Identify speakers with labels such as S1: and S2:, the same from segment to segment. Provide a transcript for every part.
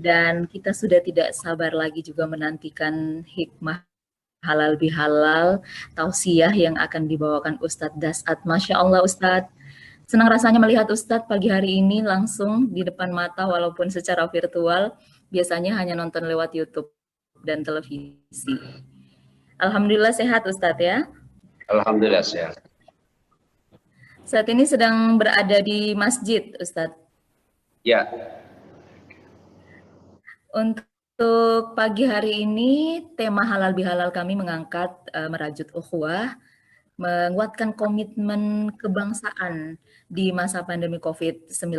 S1: Dan kita sudah tidak sabar lagi juga menantikan hikmah halal bihalal tausiah yang akan dibawakan Ustadz Dasat. Masya Allah Ustadz, senang rasanya melihat Ustadz pagi hari ini langsung di depan mata walaupun secara virtual, biasanya hanya nonton lewat YouTube dan televisi. Alhamdulillah sehat Ustadz ya.
S2: Alhamdulillah sehat.
S1: Saat ini sedang berada di masjid Ustadz.
S2: Ya.
S1: Untuk pagi hari ini tema halal bihalal kami mengangkat merajut ukhuwah, menguatkan komitmen kebangsaan di masa pandemi COVID-19.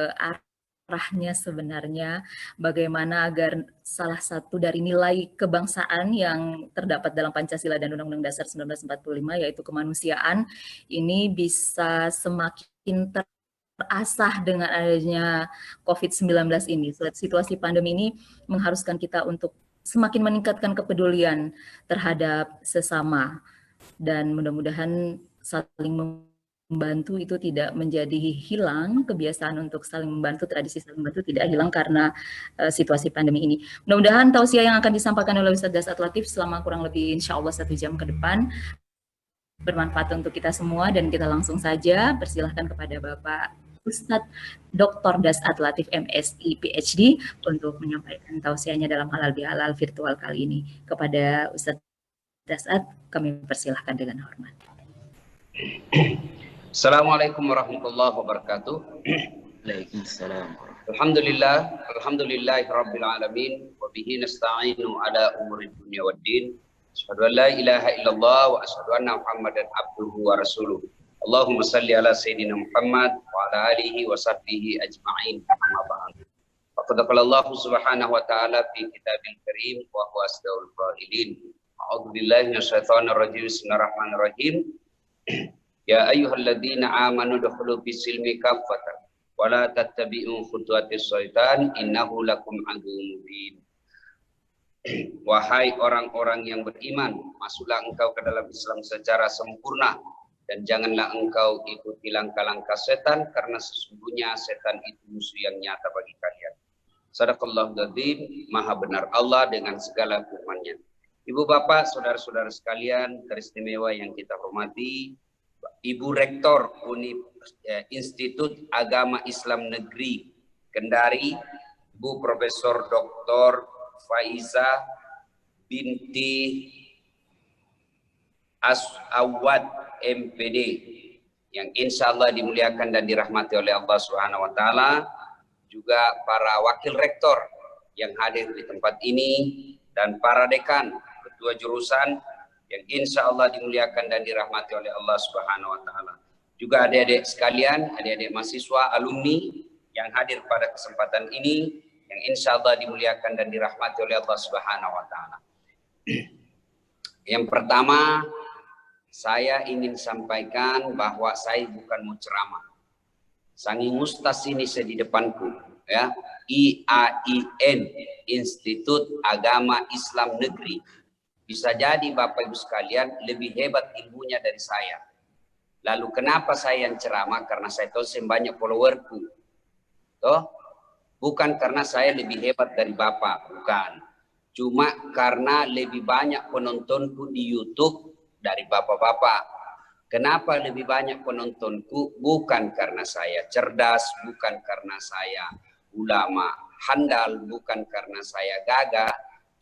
S1: Arahnya sebenarnya bagaimana agar salah satu dari nilai kebangsaan yang terdapat dalam Pancasila dan Undang-Undang Dasar 1945 yaitu kemanusiaan ini bisa semakin terasah dengan adanya COVID-19 ini. Situasi pandemi ini mengharuskan kita untuk semakin meningkatkan kepedulian terhadap sesama dan mudah-mudahan saling membantu itu tidak menjadi hilang, kebiasaan untuk saling membantu, tradisi saling membantu tidak hilang karena situasi pandemi ini. Mudah-mudahan tausiah yang akan disampaikan oleh Ustadz Dasat Latif selama kurang lebih insya Allah 1 jam ke depan bermanfaat untuk kita semua dan kita langsung saja persilahkan kepada Bapak Ustadz Dr. Dasat Latif MSI PhD untuk menyampaikan tausiahnya dalam halal bihalal virtual kali ini. Kepada Ustadz Dasat kami persilahkan dengan hormat.
S2: Assalamualaikum warahmatullahi wabarakatuh.
S3: Waalaikumsalam.
S2: Alhamdulillahi rabbil alamin wa bihi nasta'inu ala umuri dunya waddin. Asyhadu an la ilaha illallah wa asyhadu anna Muhammadan abduhu wa rasuluh. Allahumma salli ala sayyidina Muhammad wa ala alihi wa sahbihi ajma'in. Amma ba'd. Faqad qala Allah subhanahu wa ta'ala fi kitabil karim wa huwa asdaul qailin. A'udzu billahi minasyaitonir rajim. Bismillahirrahmanirrahim. Ya ayyuhalladzina amanu dukhulu fis silmi kaffatan wa la tattabi'u khutuwatis syaitan innahu lakum aduwwun mubin. Wahai orang-orang yang beriman, masuklah engkau ke dalam Islam secara sempurna dan janganlah engkau ikuti langkah-langkah setan karena sesungguhnya setan itu musuh yang nyata bagi kalian. Shadaqallahul adzim, maha benar Allah dengan segala firman-Nya. Ibu bapak, saudara-saudara sekalian teristimewa yang kita hormati, Ibu Rektor Institut Agama Islam Negeri Kendari, Ibu Profesor Dr. Faiza binti As'awad MPD yang insya Allah dimuliakan dan dirahmati oleh Allah Subhanahu wa Ta'ala, juga para wakil rektor yang hadir di tempat ini dan para dekan, ketua jurusan yang insya Allah dimuliakan dan dirahmati oleh Allah Subhanahu wa Ta'ala. Juga adik-adik sekalian, adik-adik mahasiswa, alumni yang hadir pada kesempatan ini yang insya Allah dimuliakan dan dirahmati oleh Allah Subhanahu wa Ta'ala. Yang pertama, saya ingin sampaikan bahwa saya bukan mau ceramah. Sangi Mustas ini saya di depanku, ya, IAIN, Institut Agama Islam Negeri. Bisa jadi Bapak Ibu sekalian lebih hebat ilmunya dari saya. Lalu kenapa saya yang ceramah? Karena saya tahu saya banyak followerku. Toh? Bukan karena saya lebih hebat dari Bapak, bukan. Cuma karena lebih banyak penontonku di YouTube dari Bapak-Bapak. Kenapa lebih banyak penontonku? Bukan karena saya cerdas, bukan karena saya ulama handal, bukan karena saya gagah.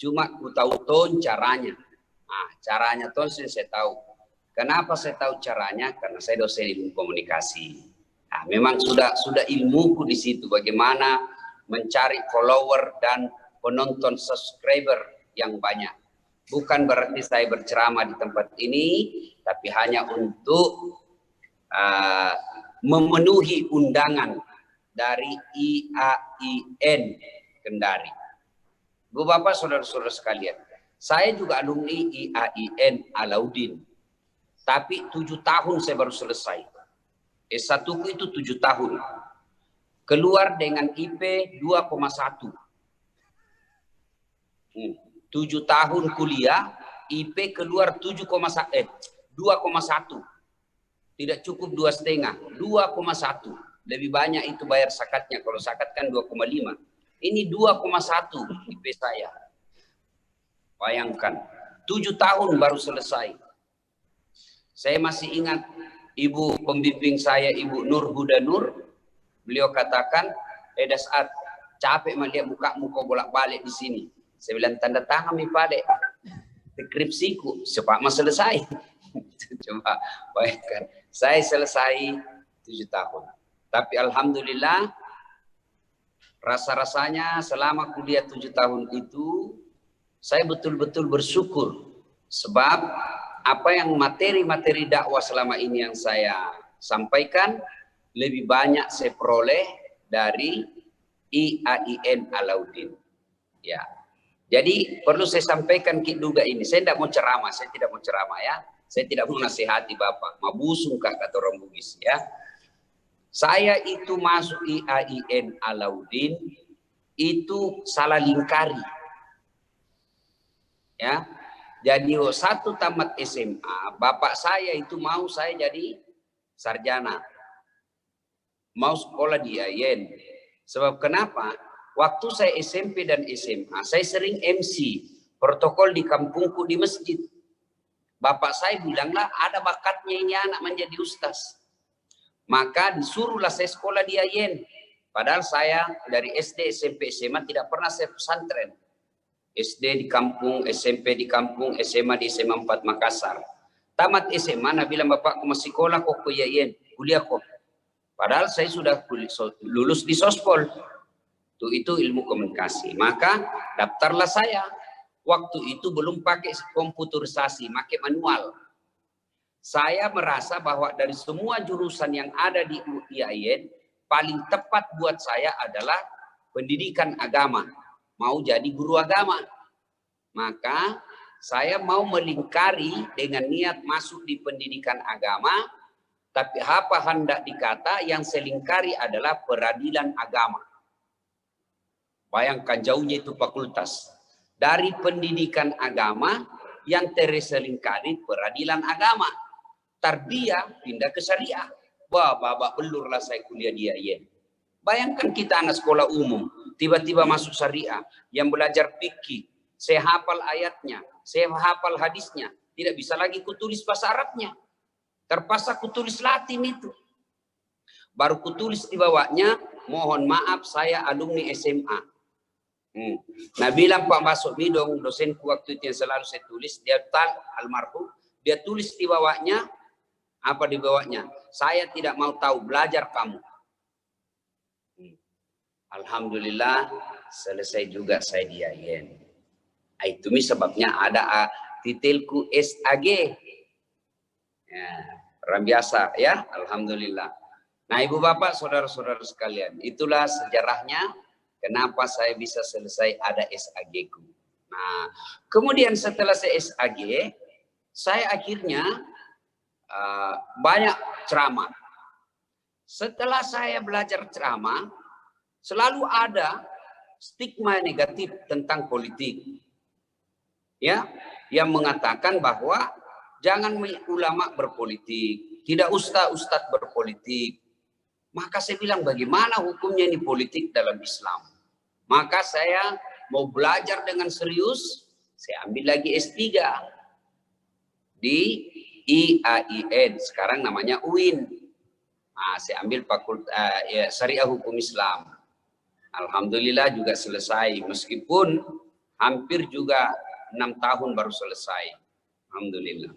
S2: Cuma ku tahu ton caranya. Nah, caranya ton saya tahu. Kenapa saya tahu caranya? Karena saya dosen ilmu komunikasi. Nah, memang sudah ilmuku di situ bagaimana mencari follower dan penonton subscriber yang banyak. Bukan berarti saya berceramah di tempat ini, tapi hanya untuk memenuhi undangan dari IAIN Kendari. Bu Bapak, saudara-saudara sekalian, saya juga alumni IAIN Alauddin. Tapi 7 tahun saya baru selesai. S1 itu 7 tahun. Keluar dengan IP 2,1. 7 tahun kuliah, IP keluar 2,1. Tidak cukup 2,5, 2,1. Lebih banyak itu bayar zakatnya. Kalau zakat kan 2,5. Ini 2,1 IP saya. Bayangkan, 7 tahun baru selesai. Saya masih ingat ibu pembimbing saya, Ibu Nur Huda Nur, beliau katakan, Saat capek melihat mukamu kau bolak-balik di sini. Saya bilang, tanda tangan mi pale. Skripsiku, cepat mas selesai. Coba bayangkan, saya selesai 7 tahun. Tapi alhamdulillah, rasa-rasanya selama kuliah 7 tahun itu, saya betul-betul bersyukur. Sebab apa yang materi-materi dakwah selama ini yang saya sampaikan, lebih banyak saya peroleh dari IAIN Alauddin. Ya. Jadi perlu saya sampaikan juga ini. Saya tidak mau ceramah, saya tidak mau ceramah ya. Saya tidak mau nasihati Bapak. Mabusung kata orang Bugis ya. Saya itu masuk IAIN Alauddin itu salah lingkari. Ya. Jadi satu tamat SMA, bapak saya itu mau saya jadi sarjana. Mau sekolah di IAIN. Sebab kenapa? Waktu saya SMP dan SMA, saya sering MC protokol di kampungku di masjid. Bapak saya bilanglah ada bakatnya ini anak menjadi ustaz. Maka disuruhlah saya sekolah di IAIN. Padahal saya dari SD, SMP, SMA tidak pernah saya pesantren. SD di kampung, SMP di kampung, SMA di SMA 4 Makassar. Tamat SMA, Nabi bilang, Bapak, aku masih sekolah kok ke IAIN, kuliah kok. Padahal saya sudah lulus di Sospol. Itu ilmu komunikasi. Maka daftarlah saya. Waktu itu belum pakai komputerisasi, pakai manual. Saya merasa bahwa dari semua jurusan yang ada di IAIN, paling tepat buat saya adalah pendidikan agama. Mau jadi guru agama. Maka saya mau melingkari dengan niat masuk di pendidikan agama, tapi apa hendak dikata yang selingkari adalah peradilan agama. Bayangkan jauhnya itu fakultas. Dari pendidikan agama yang terselingkari peradilan agama. Tarbiyah pindah ke syariah. Wah, babak belurlah saya kuliah di IAIN. Bayangkan kita anak sekolah umum, tiba-tiba masuk syariah, yang belajar fikih, saya hafal ayatnya, saya hafal hadisnya, tidak bisa lagi kutulis bahasa Arabnya. Terpaksa kutulis Latin itu. Baru kutulis di bawahnya, mohon maaf saya alumni SMA. Nah bilang Pak Masuk Bidong, dosenku waktu itu yang selalu saya tulis, dia almarhum, dia tulis di bawahnya, apa di bawahnya? Saya tidak mau tahu, belajar kamu. Alhamdulillah selesai juga saya di IAIN. Itu sebabnya ada titelku SAG. Ya, orang biasa ya, alhamdulillah. Nah, Ibu Bapak, saudara-saudara sekalian, itulah sejarahnya kenapa saya bisa selesai ada SAG-ku. Nah, kemudian setelah saya SAG, saya akhirnya banyak ceramah. Setelah saya belajar ceramah, selalu ada stigma negatif tentang politik. Ya, yang mengatakan bahwa jangan ulama berpolitik, tidak ustadz berpolitik. Maka saya bilang bagaimana hukumnya ini politik dalam Islam? Maka saya mau belajar dengan serius, saya ambil lagi S3 di IAIN, sekarang namanya UIN. Nah, saya ambil fakultas Syariah Hukum Islam. Alhamdulillah juga selesai, meskipun hampir juga 6 tahun baru selesai. Alhamdulillah.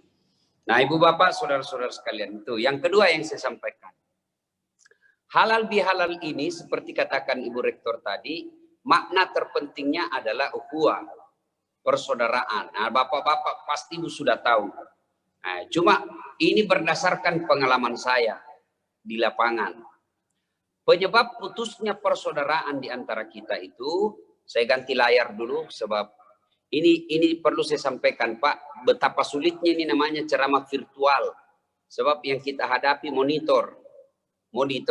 S2: Nah, Ibu Bapak, saudara-saudara sekalian, itu yang kedua yang saya sampaikan. Halal bihalal ini seperti katakan Ibu Rektor tadi, makna terpentingnya adalah ukhuwah, persaudaraan. Nah, Bapak-bapak pasti sudah tahu. Nah, cuma ini berdasarkan pengalaman saya di lapangan. Penyebab putusnya persaudaraan di antara kita itu, saya ganti layar dulu sebab ini perlu saya sampaikan Pak, betapa sulitnya ini namanya ceramah virtual. Sebab yang kita hadapi monitor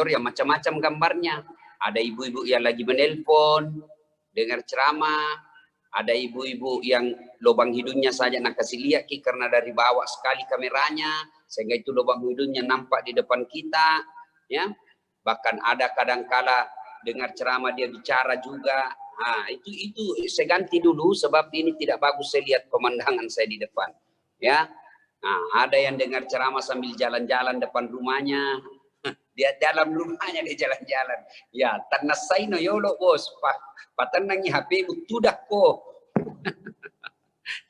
S2: yang macam-macam gambarnya. Ada ibu-ibu yang lagi menelpon, dengar ceramah, ada ibu-ibu yang lubang hidungnya saja nak kasih lihat karena dari bawah sekali kameranya, sehingga itu lubang hidungnya nampak di depan kita, ya. Bahkan ada kadangkala dengar ceramah dia bicara juga, Nah, itu saya ganti dulu sebab ini tidak bagus saya lihat pemandangan saya di depan. Ya. Nah, ada yang dengar ceramah sambil jalan-jalan depan rumahnya. Dia dalam rumahnya dia jalan-jalan. Ya, tanah saya no yolo bos. Patanangi HP utudah ko.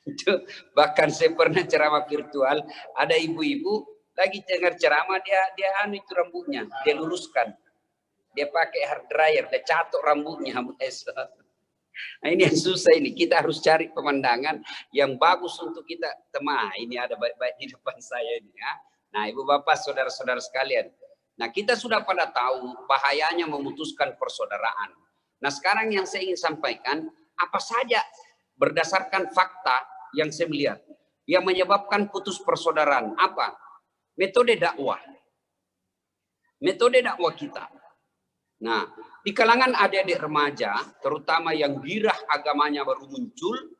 S2: Itu bahkan saya pernah ceramah virtual, ada ibu-ibu lagi dengar ceramah dia anu itu rambutnya, dia luruskan. Dia pakai hair dryer, dia catok rambutnya. Nah, ini yang susah ini. Kita harus cari pemandangan yang bagus untuk kita. Ini ada baik-baik di depan saya ini ya. Nah, ibu bapak, saudara-saudara sekalian. Nah, kita sudah pada tahu bahayanya memutuskan persaudaraan. Nah, sekarang yang saya ingin sampaikan, apa saja berdasarkan fakta yang saya melihat yang menyebabkan putus persaudaraan? Apa? Metode dakwah. Metode dakwah kita. Nah, di kalangan adik-adik remaja, terutama yang girah agamanya baru muncul,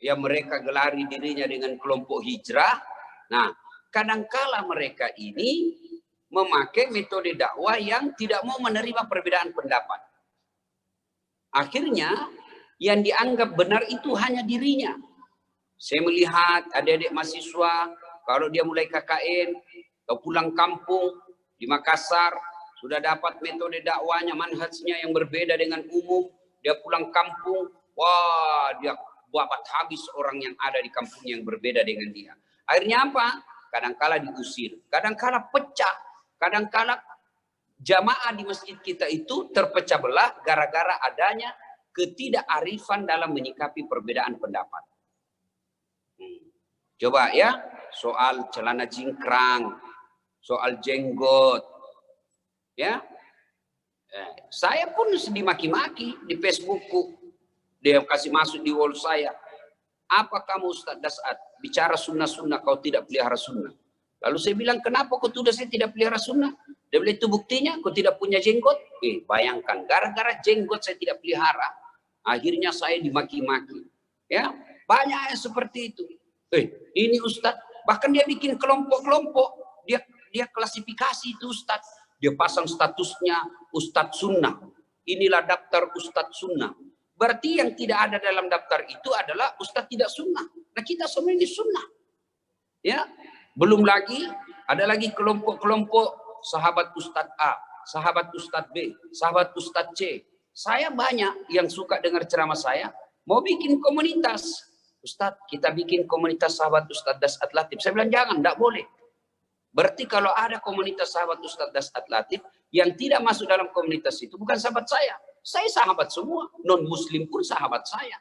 S2: ya mereka gelari dirinya dengan kelompok hijrah. Nah, kadangkala mereka ini memakai metode dakwah yang tidak mau menerima perbedaan pendapat. Akhirnya, yang dianggap benar itu hanya dirinya. Saya melihat adik-adik mahasiswa, kalau dia mulai KKN, atau pulang kampung di Makassar, sudah dapat metode dakwanya, manhajnya yang berbeda dengan umum. Dia pulang kampung, wah dia babat habis orang yang ada di kampung yang berbeda dengan dia. Akhirnya apa? Kadangkala diusir, kadangkala pecah, kadangkala jamaah di masjid kita itu terpecah belah gara-gara adanya ketidakarifan dalam menyikapi perbedaan pendapat. Coba ya, soal celana jingkrang, soal jenggot. Ya, saya pun dimaki-maki di Facebookku. Dia kasih masuk di wall saya. Apa kamu Ustaz Dasat bicara sunnah-sunnah kau tidak pelihara sunnah? Lalu saya bilang, kenapa kau tuduh saya tidak pelihara sunnah? Dia bilang, itu buktinya kau tidak punya jenggot. Bayangkan, gara-gara jenggot saya tidak pelihara, akhirnya saya dimaki-maki. Ya, banyak yang seperti itu. Ini Ustaz, bahkan dia bikin kelompok-kelompok. Dia klasifikasi itu Ustaz. Dia pasang statusnya Ustadz Sunnah. Inilah daftar Ustadz Sunnah. Berarti yang tidak ada dalam daftar itu adalah Ustadz tidak Sunnah. Nah, kita semua ini Sunnah. Ya, belum lagi ada lagi kelompok-kelompok sahabat Ustadz A, sahabat Ustadz B, sahabat Ustadz C. Saya banyak yang suka dengar ceramah saya mau bikin komunitas. Ustadz, kita bikin komunitas sahabat Ustadz Dasat Latif. Saya bilang jangan, tidak boleh. Berarti kalau ada komunitas sahabat Ustadz Dasat Latif yang tidak masuk dalam komunitas itu bukan sahabat saya. Saya sahabat semua, non-muslim pun sahabat saya.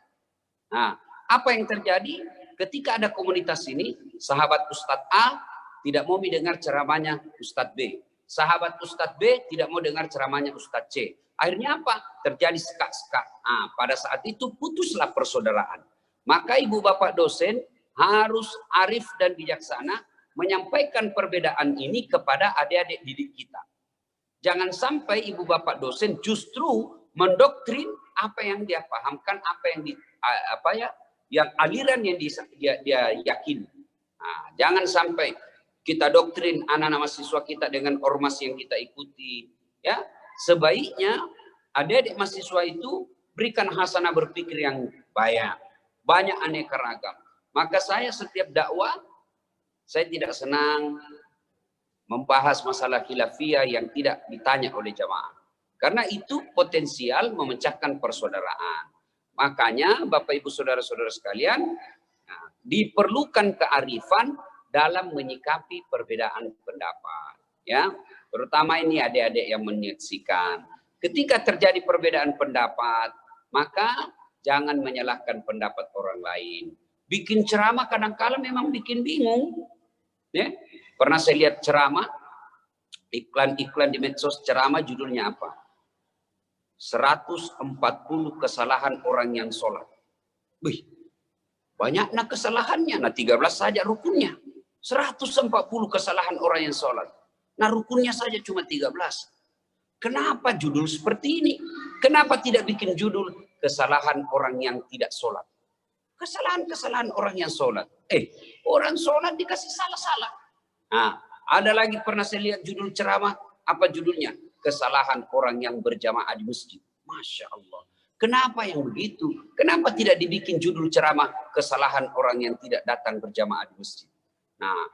S2: Nah, apa yang terjadi ketika ada komunitas ini, sahabat Ustadz A tidak mau mendengar ceramahnya Ustadz B. Sahabat Ustadz B tidak mau dengar ceramahnya Ustadz C. Akhirnya apa? Terjadi sekat-sekat. Nah, pada saat itu putuslah persaudaraan. Maka ibu bapak dosen harus arif dan bijaksana menyampaikan perbedaan ini kepada adik-adik didik kita. Jangan sampai ibu bapak dosen justru mendoktrin apa yang dia pahamkan, apa yang yang aliran yang dia yakini. Nah, jangan sampai kita doktrin anak-anak mahasiswa kita dengan ormas yang kita ikuti. Ya, sebaiknya adik-adik mahasiswa itu berikan hasanah berpikir yang banyak aneka ragam. Maka saya setiap dakwah, saya tidak senang membahas masalah khilafiyah yang tidak ditanya oleh jamaah. Karena itu potensial memecahkan persaudaraan. Makanya Bapak Ibu Saudara-saudara sekalian, diperlukan kearifan dalam menyikapi perbedaan pendapat. Ya, terutama ini adik-adik yang menyaksikan. Ketika terjadi perbedaan pendapat, maka jangan menyalahkan pendapat orang lain. Bikin ceramah kadang-kala memang bikin bingung. Ya, pernah saya lihat ceramah, iklan-iklan di medsos ceramah judulnya apa? 140 kesalahan orang yang sholat. Wih, banyaknya kesalahannya. Nah, 13 saja rukunnya. 140 kesalahan orang yang sholat. Nah, rukunnya saja cuma 13. Kenapa judul seperti ini? Kenapa tidak bikin judul kesalahan orang yang tidak sholat? Kesalahan-kesalahan orang yang sholat. Orang sholat dikasih salah-salah. Nah, ada lagi pernah saya lihat judul ceramah. Apa judulnya? Kesalahan orang yang berjamaah di masjid. Masya Allah. Kenapa yang begitu? Kenapa tidak dibikin judul ceramah kesalahan orang yang tidak datang berjamaah di masjid? Nah,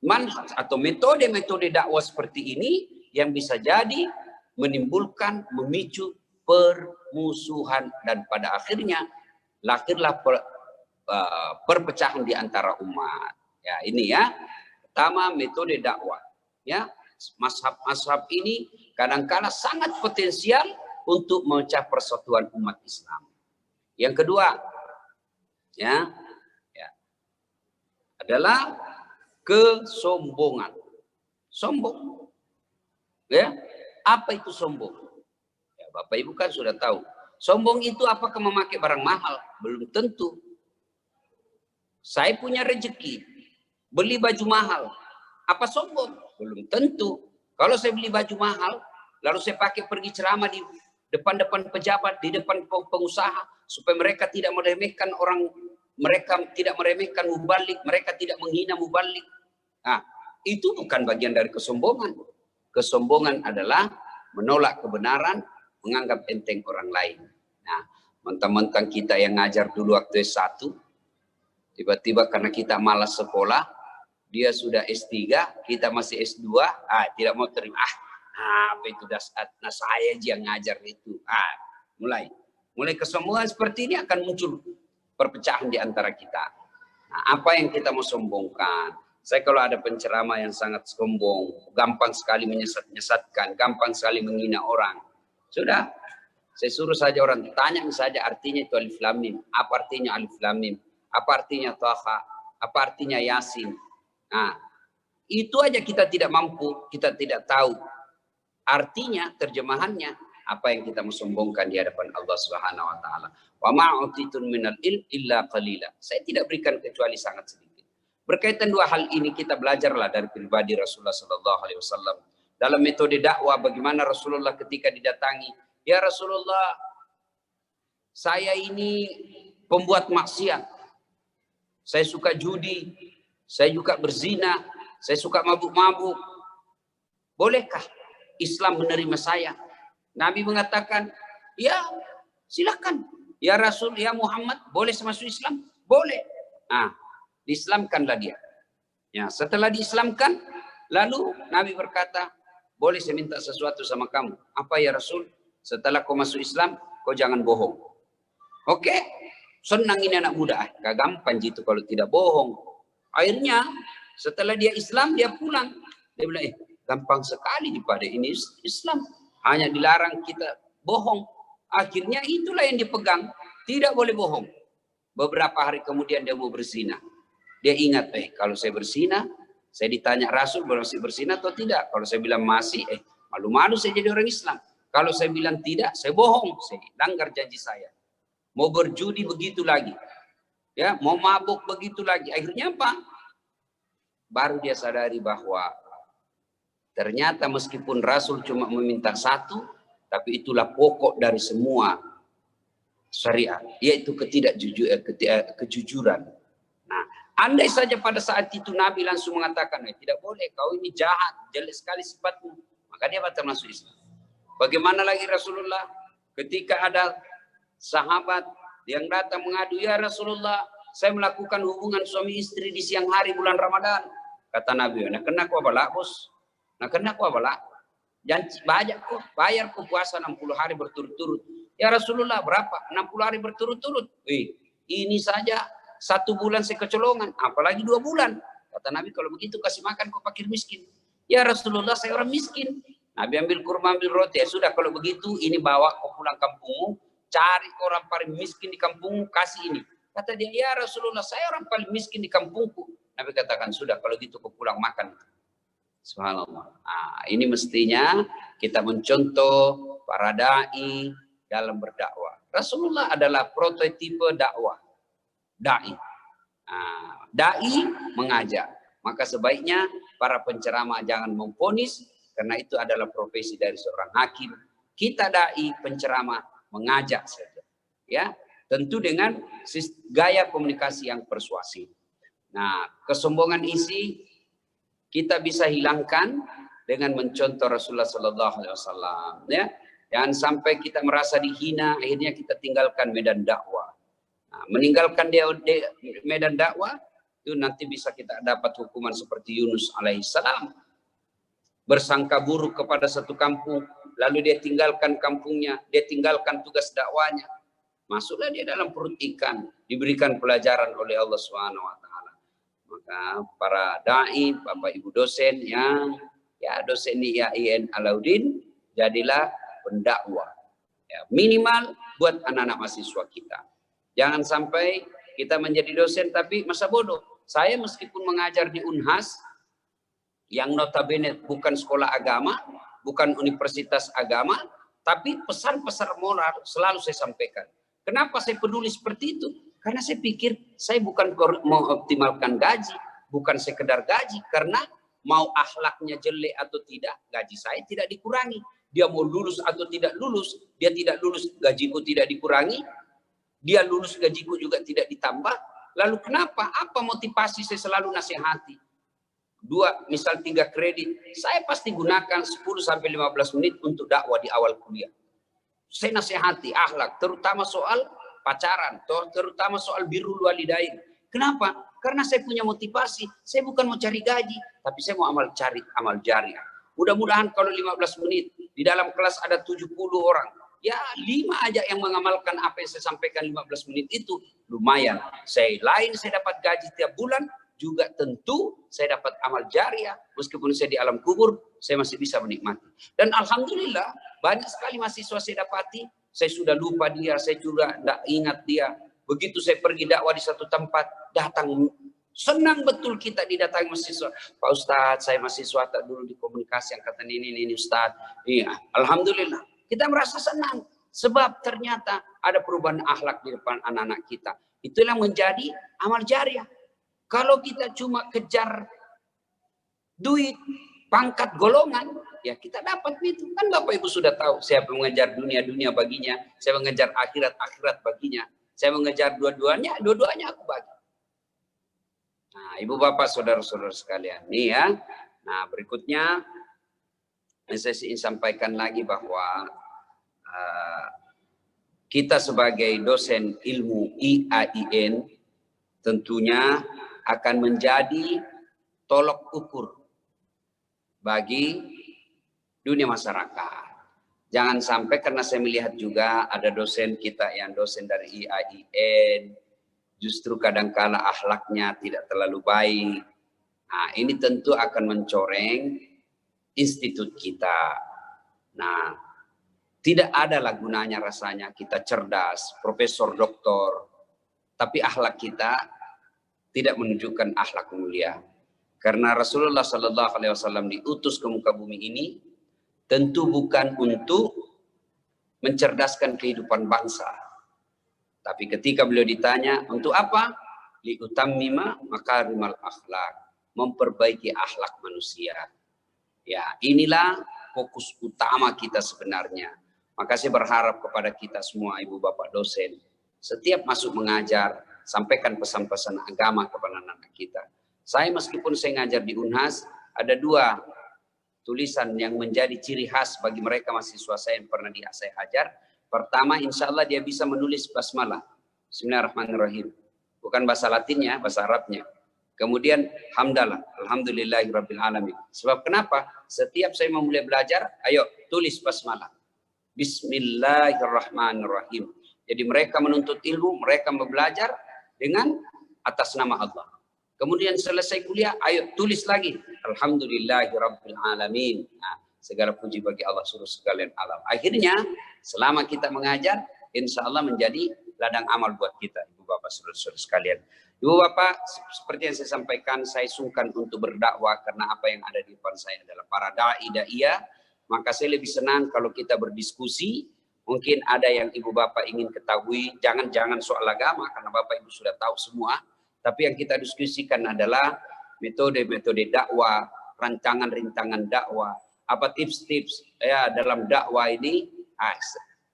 S2: manhaj atau metode-metode dakwah seperti ini yang bisa jadi menimbulkan, memicu permusuhan, dan pada akhirnya lahirlah perpecahan di antara umat. Ya, ini ya. Pertama, metode dakwah. Ya, mazhab-mazhab ini kadang-kala sangat potensial untuk memecah persatuan umat Islam. Yang kedua, ya adalah kesombongan. Sombong. Ya, apa itu sombong? Ya, Bapak Ibu kan sudah tahu. Sombong itu apakah memakai barang mahal? Belum tentu. Saya punya rezeki, beli baju mahal. Apa sombong? Belum tentu. Kalau saya beli baju mahal, lalu saya pakai pergi ceramah di depan-depan pejabat, di depan pengusaha, supaya mereka tidak meremehkan orang, mereka tidak meremehkan mubalik, mereka tidak menghina mubalik. Nah, itu bukan bagian dari kesombongan. Kesombongan adalah menolak kebenaran, menganggap enteng orang lain. Nah, mentang-mentang kita yang ngajar dulu waktu S1, tiba-tiba karena kita malas sekolah, dia sudah S3, kita masih S2, tidak mau terima. Apa itu dasar? Nah, saya aja yang ngajar itu. Mulai kesombongan seperti ini akan muncul perpecahan di antara kita. Nah, apa yang kita mau sombongkan? Saya kalau ada penceramah yang sangat sombong, gampang sekali menyesatkan, gampang sekali menghina orang. Sudah, saya suruh saja orang tanya saja artinya itu alif lam mim. Apa artinya alif lam mim? Apa artinya Thaha? Apa artinya Yasin? Nah, itu aja kita tidak mampu, kita tidak tahu. Artinya, terjemahannya, apa yang kita mensombongkan di hadapan Allah Subhanahu wa taala. Wa ma utitun minal ilm illa qalila. Saya tidak berikan kecuali sangat sedikit. Berkaitan dua hal ini kita belajarlah dari pribadi Rasulullah sallallahu alaihi wasallam. Dalam metode dakwah bagaimana Rasulullah ketika didatangi, "Ya Rasulullah, saya ini pembuat maksiat. Saya suka judi, saya juga berzina, saya suka mabuk-mabuk. Bolehkah Islam menerima saya?" Nabi mengatakan, "Ya, silakan. Ya Rasul, ya Muhammad, boleh masuk Islam?" Boleh. Nah, diislamkanlah dia. Ya, setelah diislamkan, lalu Nabi berkata, "Boleh saya minta sesuatu sama kamu?" "Apa ya Rasul?" "Setelah kau masuk Islam, kau jangan bohong." Oke, senang ini anak muda. Gak gampang gitu kalau tidak bohong. Akhirnya, setelah dia Islam, dia pulang. Dia bilang, gampang sekali daripada ini Islam. Hanya dilarang kita bohong. Akhirnya itulah yang dipegang. Tidak boleh bohong. Beberapa hari kemudian dia mau berzina. Dia ingat, kalau saya berzina, saya ditanya Rasul masih berzina atau tidak. Kalau saya bilang masih, malu-malu saya jadi orang Islam. Kalau saya bilang tidak, saya bohong. Saya langgar janji saya. Mau berjudi begitu lagi. Ya, mau mabuk begitu lagi. Akhirnya apa? Baru dia sadari bahwa ternyata meskipun Rasul cuma meminta satu, tapi itulah pokok dari semua syariat, yaitu kejujuran. Nah, andai saja pada saat itu Nabi langsung mengatakan, tidak boleh, kau ini jahat, jelek sekali sifatmu, maka dia batal masuk Islam. Bagaimana lagi Rasulullah ketika ada sahabat yang datang mengadu, "Ya Rasulullah, saya melakukan hubungan suami istri di siang hari bulan Ramadan." Kata Nabi, "Nah kena ku apa bos? Nah kena ku apa? Janji bayar ku puasa 60 hari berturut-turut." "Ya Rasulullah, berapa?" 60 hari berturut-turut. Ini saja 1 bulan saya kecolongan, apalagi 2 bulan. Kata Nabi, "Kalau begitu kasih makan ku fakir miskin." "Ya Rasulullah, saya orang miskin." Nabi ambil kurma, ambil roti. "Ya sudah, kalau begitu ini bawa kau pulang kampungmu, cari orang paling miskin di kampungmu, kasih ini." Kata dia, "Ya Rasulullah, saya orang paling miskin di kampungku." Nabi katakan, "Sudah, kalau gitu kau pulang makan." Subhanallah. Nah, ini mestinya kita mencontoh para dai dalam berdakwah. Rasulullah adalah prototipe dakwah. Dai. Nah, dai mengajak. Maka sebaiknya para penceramah jangan memvonis, karena itu adalah profesi dari seorang hakim. Kita dai penceramah mengajak saja. Ya, tentu dengan gaya komunikasi yang persuasif. Nah, kesombongan isi kita bisa hilangkan dengan mencontoh Rasulullah Sallallahu Alaihi Wasallam. Ya, Jangan sampai kita merasa dihina, akhirnya kita tinggalkan medan dakwah. Nah, meninggalkan medan dakwah, itu nanti bisa kita dapat hukuman seperti Yunus alaihissalam. Bersangka buruk kepada satu kampung, lalu dia tinggalkan kampungnya, dia tinggalkan tugas dakwanya. Masuklah dia dalam perut ikan, diberikan pelajaran oleh Allah SWT. Maka para dai, Bapak Ibu dosen yang dosen IAIN Alauddin, jadilah pendakwah. Ya, minimal buat anak-anak mahasiswa kita. Jangan sampai kita menjadi dosen tapi masa bodoh. Saya meskipun mengajar di Unhas, yang notabene bukan sekolah agama, bukan universitas agama, tapi pesan-pesan moral selalu saya sampaikan. Kenapa saya peduli seperti itu? Karena saya pikir saya bukan mau optimalkan gaji, bukan sekedar gaji, karena mau akhlaknya jelek atau tidak, gaji saya tidak dikurangi. Dia mau lulus atau tidak lulus, dia tidak lulus, gajiku tidak dikurangi. Dia lulus, gajiku juga tidak ditambah. Lalu kenapa? Apa motivasi saya selalu nasihati? 2, misal 3 kredit, saya pasti gunakan 10-15 menit untuk dakwah di awal kuliah. Saya nasihati akhlak, terutama soal pacaran, terutama soal birrul walidain. Kenapa? Karena saya punya motivasi. Saya bukan mau cari gaji, tapi saya mau cari amal jariah. Mudah-mudahan kalau 15 menit, di dalam kelas ada 70 orang. Ya 5 aja yang mengamalkan apa yang saya sampaikan 15 menit itu. Lumayan. Saya dapat gaji tiap bulan, juga tentu saya dapat amal jariah. Meskipun saya di alam kubur, saya masih bisa menikmati. Dan alhamdulillah, banyak sekali mahasiswa saya dapati, saya sudah lupa dia, saya juga tidak ingat dia. Begitu saya pergi dakwah di satu tempat, datang. Senang betul kita didatangi mahasiswa. Pak Ustadz, saya mahasiswa tak dulu di komunikasi angkatan ini Ustadz. Iya, alhamdulillah. Kita merasa senang. Sebab ternyata ada perubahan akhlak di depan anak-anak kita. Itulah menjadi amal jariah. Kalau kita cuma kejar duit, pangkat, golongan, ya kita dapat itu. Kan Bapak Ibu sudah tahu, saya mengejar dunia-dunia baginya, saya mengejar akhirat-akhirat baginya, saya mengejar dua-duanya aku bagi. Nah, Ibu Bapak, saudara-saudara sekalian, nih ya. Nah, berikutnya saya ingin sampaikan lagi bahwa kita sebagai dosen ilmu IAIN tentunya akan menjadi tolok ukur bagi dunia masyarakat. Jangan sampai, karena saya melihat juga ada dosen kita yang dosen dari IAIN, justru kadangkala akhlaknya tidak terlalu baik. Nah, ini tentu akan mencoreng institut kita. Nah, tidak ada gunanya rasanya kita cerdas, profesor, doktor, tapi akhlak kita tidak menunjukkan akhlak mulia. Karena Rasulullah SAW diutus ke muka bumi ini tentu bukan untuk mencerdaskan kehidupan bangsa. Tapi ketika beliau ditanya, untuk apa? Liutammima makarimal akhlak, memperbaiki akhlak manusia. Ya, inilah fokus utama kita sebenarnya. Maka saya berharap kepada kita semua, Ibu Bapak dosen, setiap masuk mengajar, sampaikan pesan-pesan agama kepada anak-anak kita. Saya meskipun saya ngajar di Unhas, ada 2 tulisan yang menjadi ciri khas bagi mereka mahasiswa saya yang pernah saya ajar. Pertama, insya Allah dia bisa menulis basmalah. Bismillahirrahmanirrahim. Bukan bahasa Latinnya, bahasa Arabnya. Kemudian hamdalah, alhamdulillahirabbil alamin. Sebab kenapa? Setiap saya memulai belajar, ayo tulis basmalah. Bismillahirrahmanirrahim. Jadi mereka menuntut ilmu, mereka belajar dengan atas nama Allah. Kemudian selesai kuliah, ayo tulis lagi. Alhamdulillahirabbil alamin. Nah, segala puji bagi Allah seluruh sekalian alam. Akhirnya, selama kita mengajar, insya Allah menjadi ladang amal buat kita, Ibu Bapak saudara-saudara sekalian. Ibu Bapak, seperti yang saya sampaikan, saya sungkan untuk berdakwah karena apa yang ada di depan saya adalah para dai-da'iyah. Maka saya lebih senang kalau kita berdiskusi. Mungkin ada yang Ibu Bapak ingin ketahui, jangan soal agama karena Bapak Ibu sudah tahu semua. Tapi yang kita diskusikan adalah metode-metode dakwah, rancangan-rintangan dakwah, apa tips-tips ya dalam dakwah ini.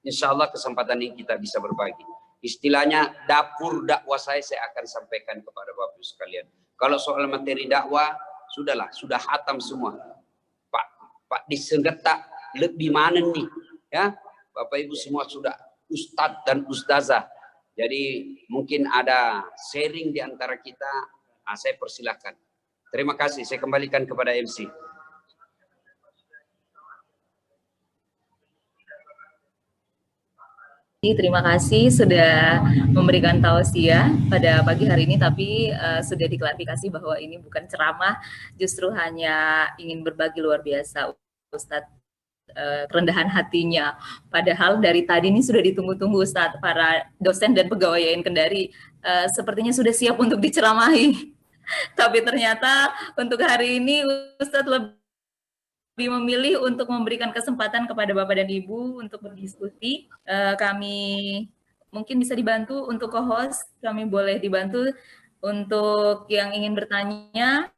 S2: Insya Allah kesempatan ini kita bisa berbagi. Istilahnya dapur dakwah saya akan sampaikan kepada Bapak Ibu sekalian. Kalau soal materi dakwah, sudahlah, sudah hatam semua. Pak disengetak lebih mana nih? Ya, Bapak Ibu semua sudah ustadz dan ustazah. Jadi mungkin ada sharing di antara kita. Nah, saya persilahkan. Terima kasih. Saya kembalikan kepada MC.
S1: Terima kasih sudah memberikan tausiah pada pagi hari ini, tapi sudah diklarifikasi bahwa ini bukan ceramah, justru hanya ingin berbagi luar biasa Ustadz, kerendahan hatinya. Padahal dari tadi ini sudah ditunggu-tunggu Ustadz, para dosen dan pegawai YN Kendari sepertinya sudah siap untuk diceramahi. Tapi ternyata untuk hari ini Ustadz lebih memilih untuk memberikan kesempatan kepada Bapak dan Ibu untuk berdiskusi. Kami mungkin bisa dibantu untuk co-host, kami boleh dibantu untuk yang ingin bertanya,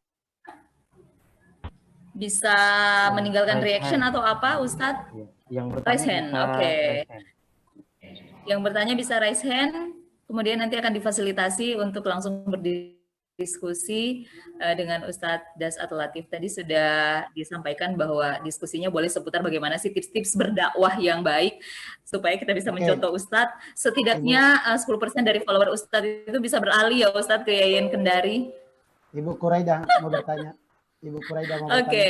S1: bisa meninggalkan reaction atau apa, Ustadz?
S4: Yang
S1: raise hand, oke. Yang bertanya bisa raise hand, kemudian nanti akan difasilitasi untuk langsung berdiskusi dengan Ustadz Das atau Latif. Tadi sudah disampaikan bahwa diskusinya boleh seputar bagaimana sih tips-tips berdakwah yang baik supaya kita bisa mencontoh Ustadz. Setidaknya 10% dari follower Ustadz itu bisa beralih ya Ustadz ke YN Kendari.
S4: Ibu Quraida mau bertanya. Ibu Quraida mau bertanya.
S1: Oke.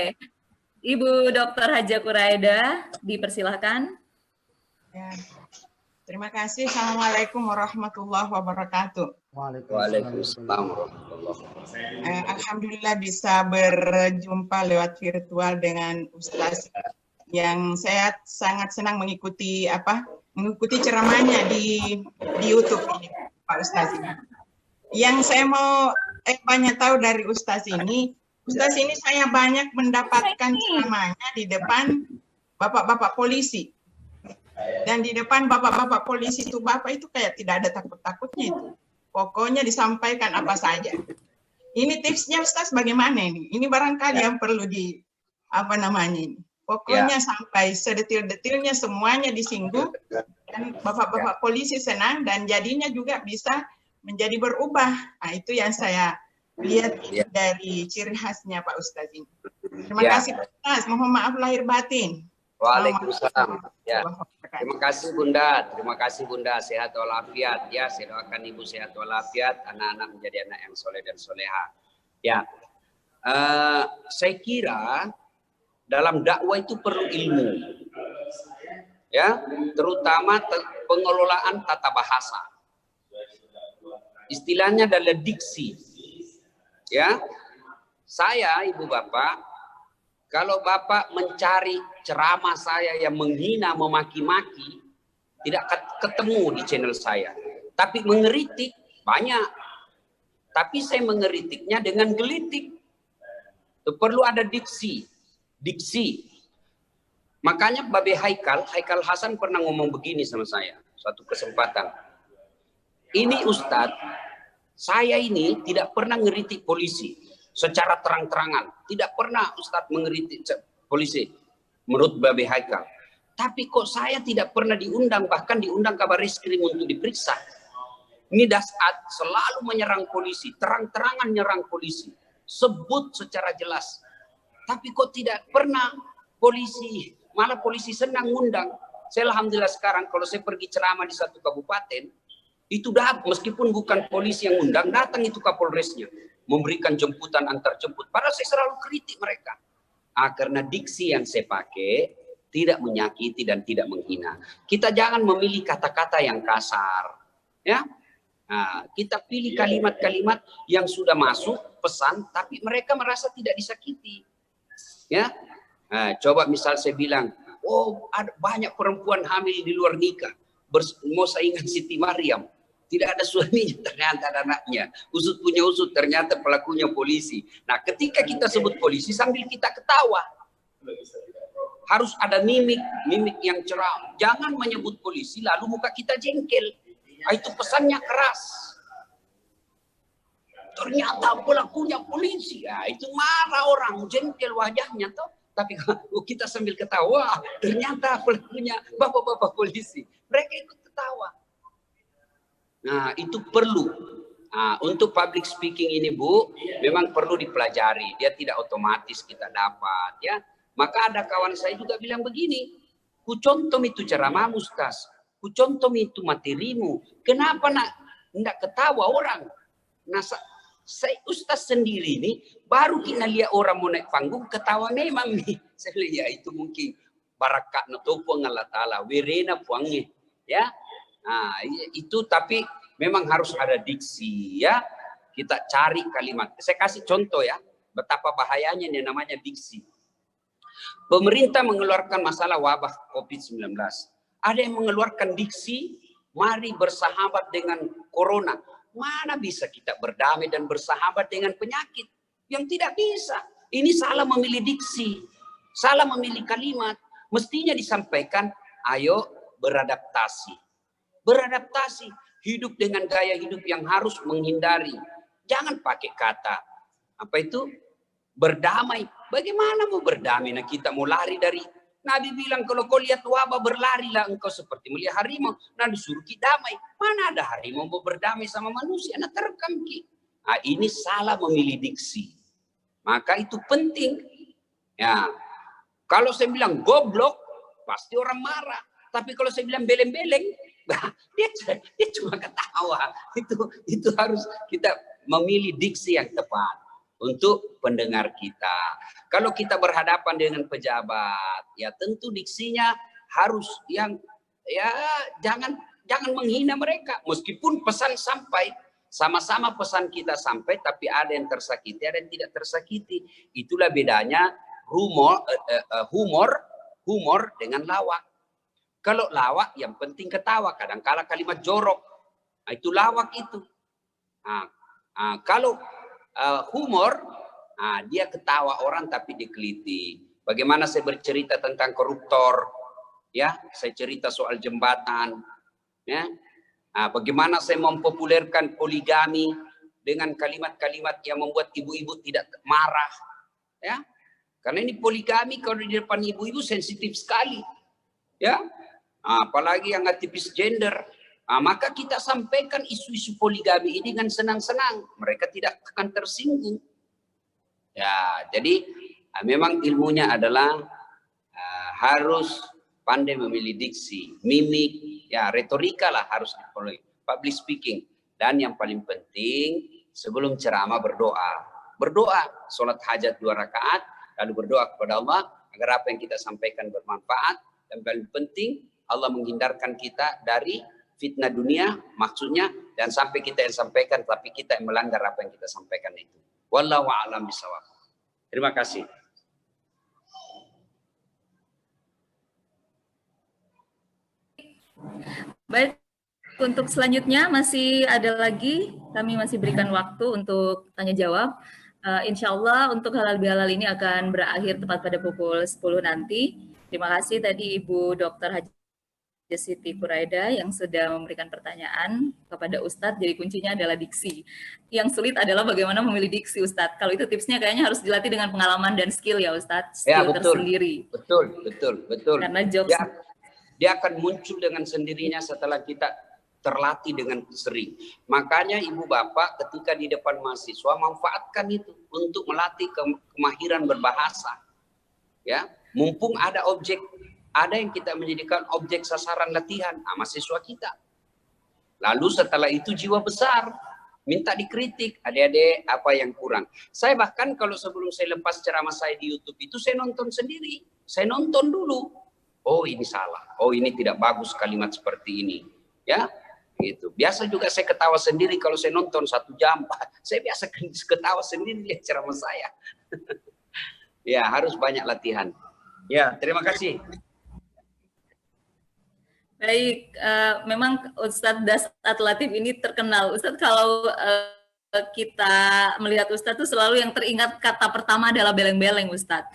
S1: Ibu Dr. Haja Quraida, dipersilahkan.
S5: Ya. Terima kasih. Assalamualaikum warahmatullahi wabarakatuh.
S2: Waalaikumsalam warahmatullahi wabarakatuh.
S5: Alhamdulillah bisa berjumpa lewat virtual dengan Ustaz yang saya sangat senang mengikuti ceramahnya di YouTube ini, Pak Ustaz ini. Yang saya mau banyak tahu dari Ustaz ini saya banyak mendapatkan ceramahnya di depan bapak-bapak polisi. Dan di depan bapak-bapak polisi itu, bapak itu kayak tidak ada takut-takutnya itu. Pokoknya disampaikan apa saja. Ini tipsnya Ustaz bagaimana ini? Ini barangkali yang perlu ini. Pokoknya sampai sedetil-detilnya semuanya disinggung. Dan bapak-bapak polisi senang dan jadinya juga bisa menjadi berubah. Nah, itu yang saya lihat dari ciri khasnya Pak Ustaz ini. Terima kasih Pak Ustaz. Mohon maaf lahir batin.
S2: Waalaikumsalam. Ya. Terima kasih Bunda, terima kasih Bunda, sehat walafiat ya, saya doakan Ibu sehat walafiat, anak-anak menjadi anak yang soleh dan soleha. Ya, saya kira dalam dakwah itu perlu ilmu, ya, terutama pengelolaan tata bahasa. Istilahnya adalah diksi, ya. Saya Ibu Bapak, kalau Bapak mencari ceramah saya yang menghina, memaki-maki, tidak ketemu di channel saya. Tapi mengeritik banyak. Tapi saya mengeritiknya dengan gelitik. Itu perlu ada diksi. Makanya Babe Haikal Hasan pernah ngomong begini sama saya. Suatu kesempatan. Ini Ustadz, saya ini tidak pernah ngeritik polisi secara terang-terangan. Tidak pernah Ustadz mengeritik polisi menurut Babe Haikal. Tapi kok saya tidak pernah diundang, bahkan diundang kabar reskrim untuk diperiksa. Ini Dasat selalu menyerang polisi, terang-terangan nyerang polisi. Sebut secara jelas. Tapi kok tidak pernah polisi, malah polisi senang ngundang. Saya alhamdulillah sekarang kalau saya pergi ceramah di satu kabupaten, itu meskipun bukan polisi yang undang, datang itu Kapolresnya. Memberikan jemputan antar jemput. Padahal saya selalu kritik mereka. Karena diksi yang saya pakai tidak menyakiti dan tidak menghina. Kita jangan memilih kata-kata yang kasar, ya. Nah, kita pilih kalimat-kalimat yang sudah masuk pesan, tapi mereka merasa tidak disakiti, ya. Nah, coba misal saya bilang, oh ada banyak perempuan hamil di luar nikah, mau saya ingat Siti Maryam. Tidak ada suaminya, ternyata ada anaknya. Usut punya usut, ternyata pelakunya polisi. Nah, ketika kita sebut polisi sambil kita ketawa. Harus ada mimik yang cerah. Jangan menyebut polisi lalu muka kita jengkel. Nah, itu pesannya keras. Ternyata pelakunya polisi. Nah, itu marah orang, jengkel wajahnya toh. Tapi kita sambil ketawa, ternyata pelakunya bapak-bapak polisi. Mereka ikut ketawa. Nah, itu perlu. Nah, untuk public speaking ini, Bu, memang perlu dipelajari. Dia tidak otomatis kita dapat, ya. Maka ada kawan saya juga bilang begini, Kucontoh itu ceramahmu, Ustaz. Kucontoh itu materimu. Kenapa nak ndak ketawa orang? Nah, saya Ustaz sendiri ini baru kita lihat orang mau naik panggung ketawa memang nih. Saya lihat ya itu mungkin barakat natopo Allah Ta'ala. Wirena puangnya. Ya. Nah, itu tapi memang harus ada diksi ya. Kita cari kalimat. Saya kasih contoh ya. Betapa bahayanya yang namanya diksi. Pemerintah mengeluarkan masalah wabah COVID-19. Ada yang mengeluarkan diksi, mari bersahabat dengan corona. Mana bisa kita berdamai dan bersahabat dengan penyakit? Yang tidak bisa. Ini salah memilih diksi. Salah memilih kalimat. Mestinya disampaikan, ayo beradaptasi. Beradaptasi. Hidup dengan gaya hidup yang harus menghindari. Jangan pakai kata apa itu berdamai. Bagaimana mau berdamai? Nah, kita mau lari dari Nabi bilang kalau kau lihat wabah berlarilah engkau seperti melihat harimau. Nah, disuruh kita damai. Mana ada harimau mau berdamai sama manusia? Nah, terekam ki. Nah, ini salah memilih diksi. Maka itu penting. Ya, kalau saya bilang goblok, pasti orang marah. Tapi kalau saya bilang beleng-beleng, dia cuma ketawa. Itu harus kita memilih diksi yang tepat untuk pendengar kita. Kalau kita berhadapan dengan pejabat, ya tentu diksinya harus yang ya jangan menghina mereka. Meskipun pesan sampai, sama-sama pesan kita sampai, tapi ada yang tersakiti, ada yang tidak tersakiti. Itulah bedanya humor dengan lawak. Kalau lawak yang penting ketawa, kadang-kala kalimat jorok. Nah, itu lawak itu. Kalau humor, dia ketawa orang tapi dikeliti. Bagaimana saya bercerita tentang koruptor, ya, saya cerita soal jembatan, ya. Bagaimana saya mempopulerkan poligami dengan kalimat-kalimat yang membuat ibu-ibu tidak marah, ya. Karena ini poligami kalau di depan ibu-ibu sensitif sekali, ya. Apalagi yang aktivis gender. Maka kita sampaikan isu-isu poligami ini dengan senang-senang. Mereka tidak akan tersinggung. Ya, jadi memang ilmunya adalah harus pandai memilih diksi, mimik, ya retorika lah harus diperoleh, public speaking. Dan yang paling penting sebelum ceramah berdoa. Berdoa, sholat hajat 2 rakaat, lalu berdoa kepada Allah agar apa yang kita sampaikan bermanfaat. Dan paling penting Allah menghindarkan kita dari fitnah dunia, maksudnya dan sampai kita yang sampaikan tapi kita yang melanggar apa yang kita sampaikan itu. Wallahu a'lam bishawab. Terima kasih.
S1: Baik, untuk selanjutnya masih ada lagi, kami masih berikan waktu untuk tanya jawab. Insya Allah untuk halal bihalal ini akan berakhir tepat pada pukul 10 nanti. Terima kasih tadi Ibu Dr. Haji Siti Quraida yang sudah memberikan pertanyaan kepada Ustadz. Jadi kuncinya adalah diksi. Yang sulit adalah bagaimana memilih diksi, Ustadz. Kalau itu tipsnya kayaknya harus dilatih dengan pengalaman dan skill ya, Ustadz. Skill
S2: ya, betul,
S1: tersendiri.
S2: Betul.
S1: Karena jokes
S2: dia akan muncul dengan sendirinya setelah kita terlatih dengan sering. Makanya ibu bapak ketika di depan mahasiswa manfaatkan itu untuk melatih kemahiran berbahasa. Ya, mumpung ada objek. Ada yang kita menjadikan objek sasaran latihan mahasiswa kita. Lalu setelah itu jiwa besar, minta dikritik, adik-adik apa yang kurang. Saya bahkan kalau sebelum saya lepas ceramah saya di YouTube itu saya nonton sendiri. Saya nonton dulu. Oh ini salah, oh ini tidak bagus kalimat seperti ini. Ya, gitu. Biasa juga saya ketawa sendiri kalau saya nonton 1 jam. Saya biasa ketawa sendiri di ceramah saya. Ya harus banyak latihan. Ya terima kasih.
S1: Baik, memang Ustadz Dasat Latif ini terkenal. Ustadz kalau kita melihat Ustadz itu selalu yang teringat kata pertama adalah beleng-beleng, Ustadz.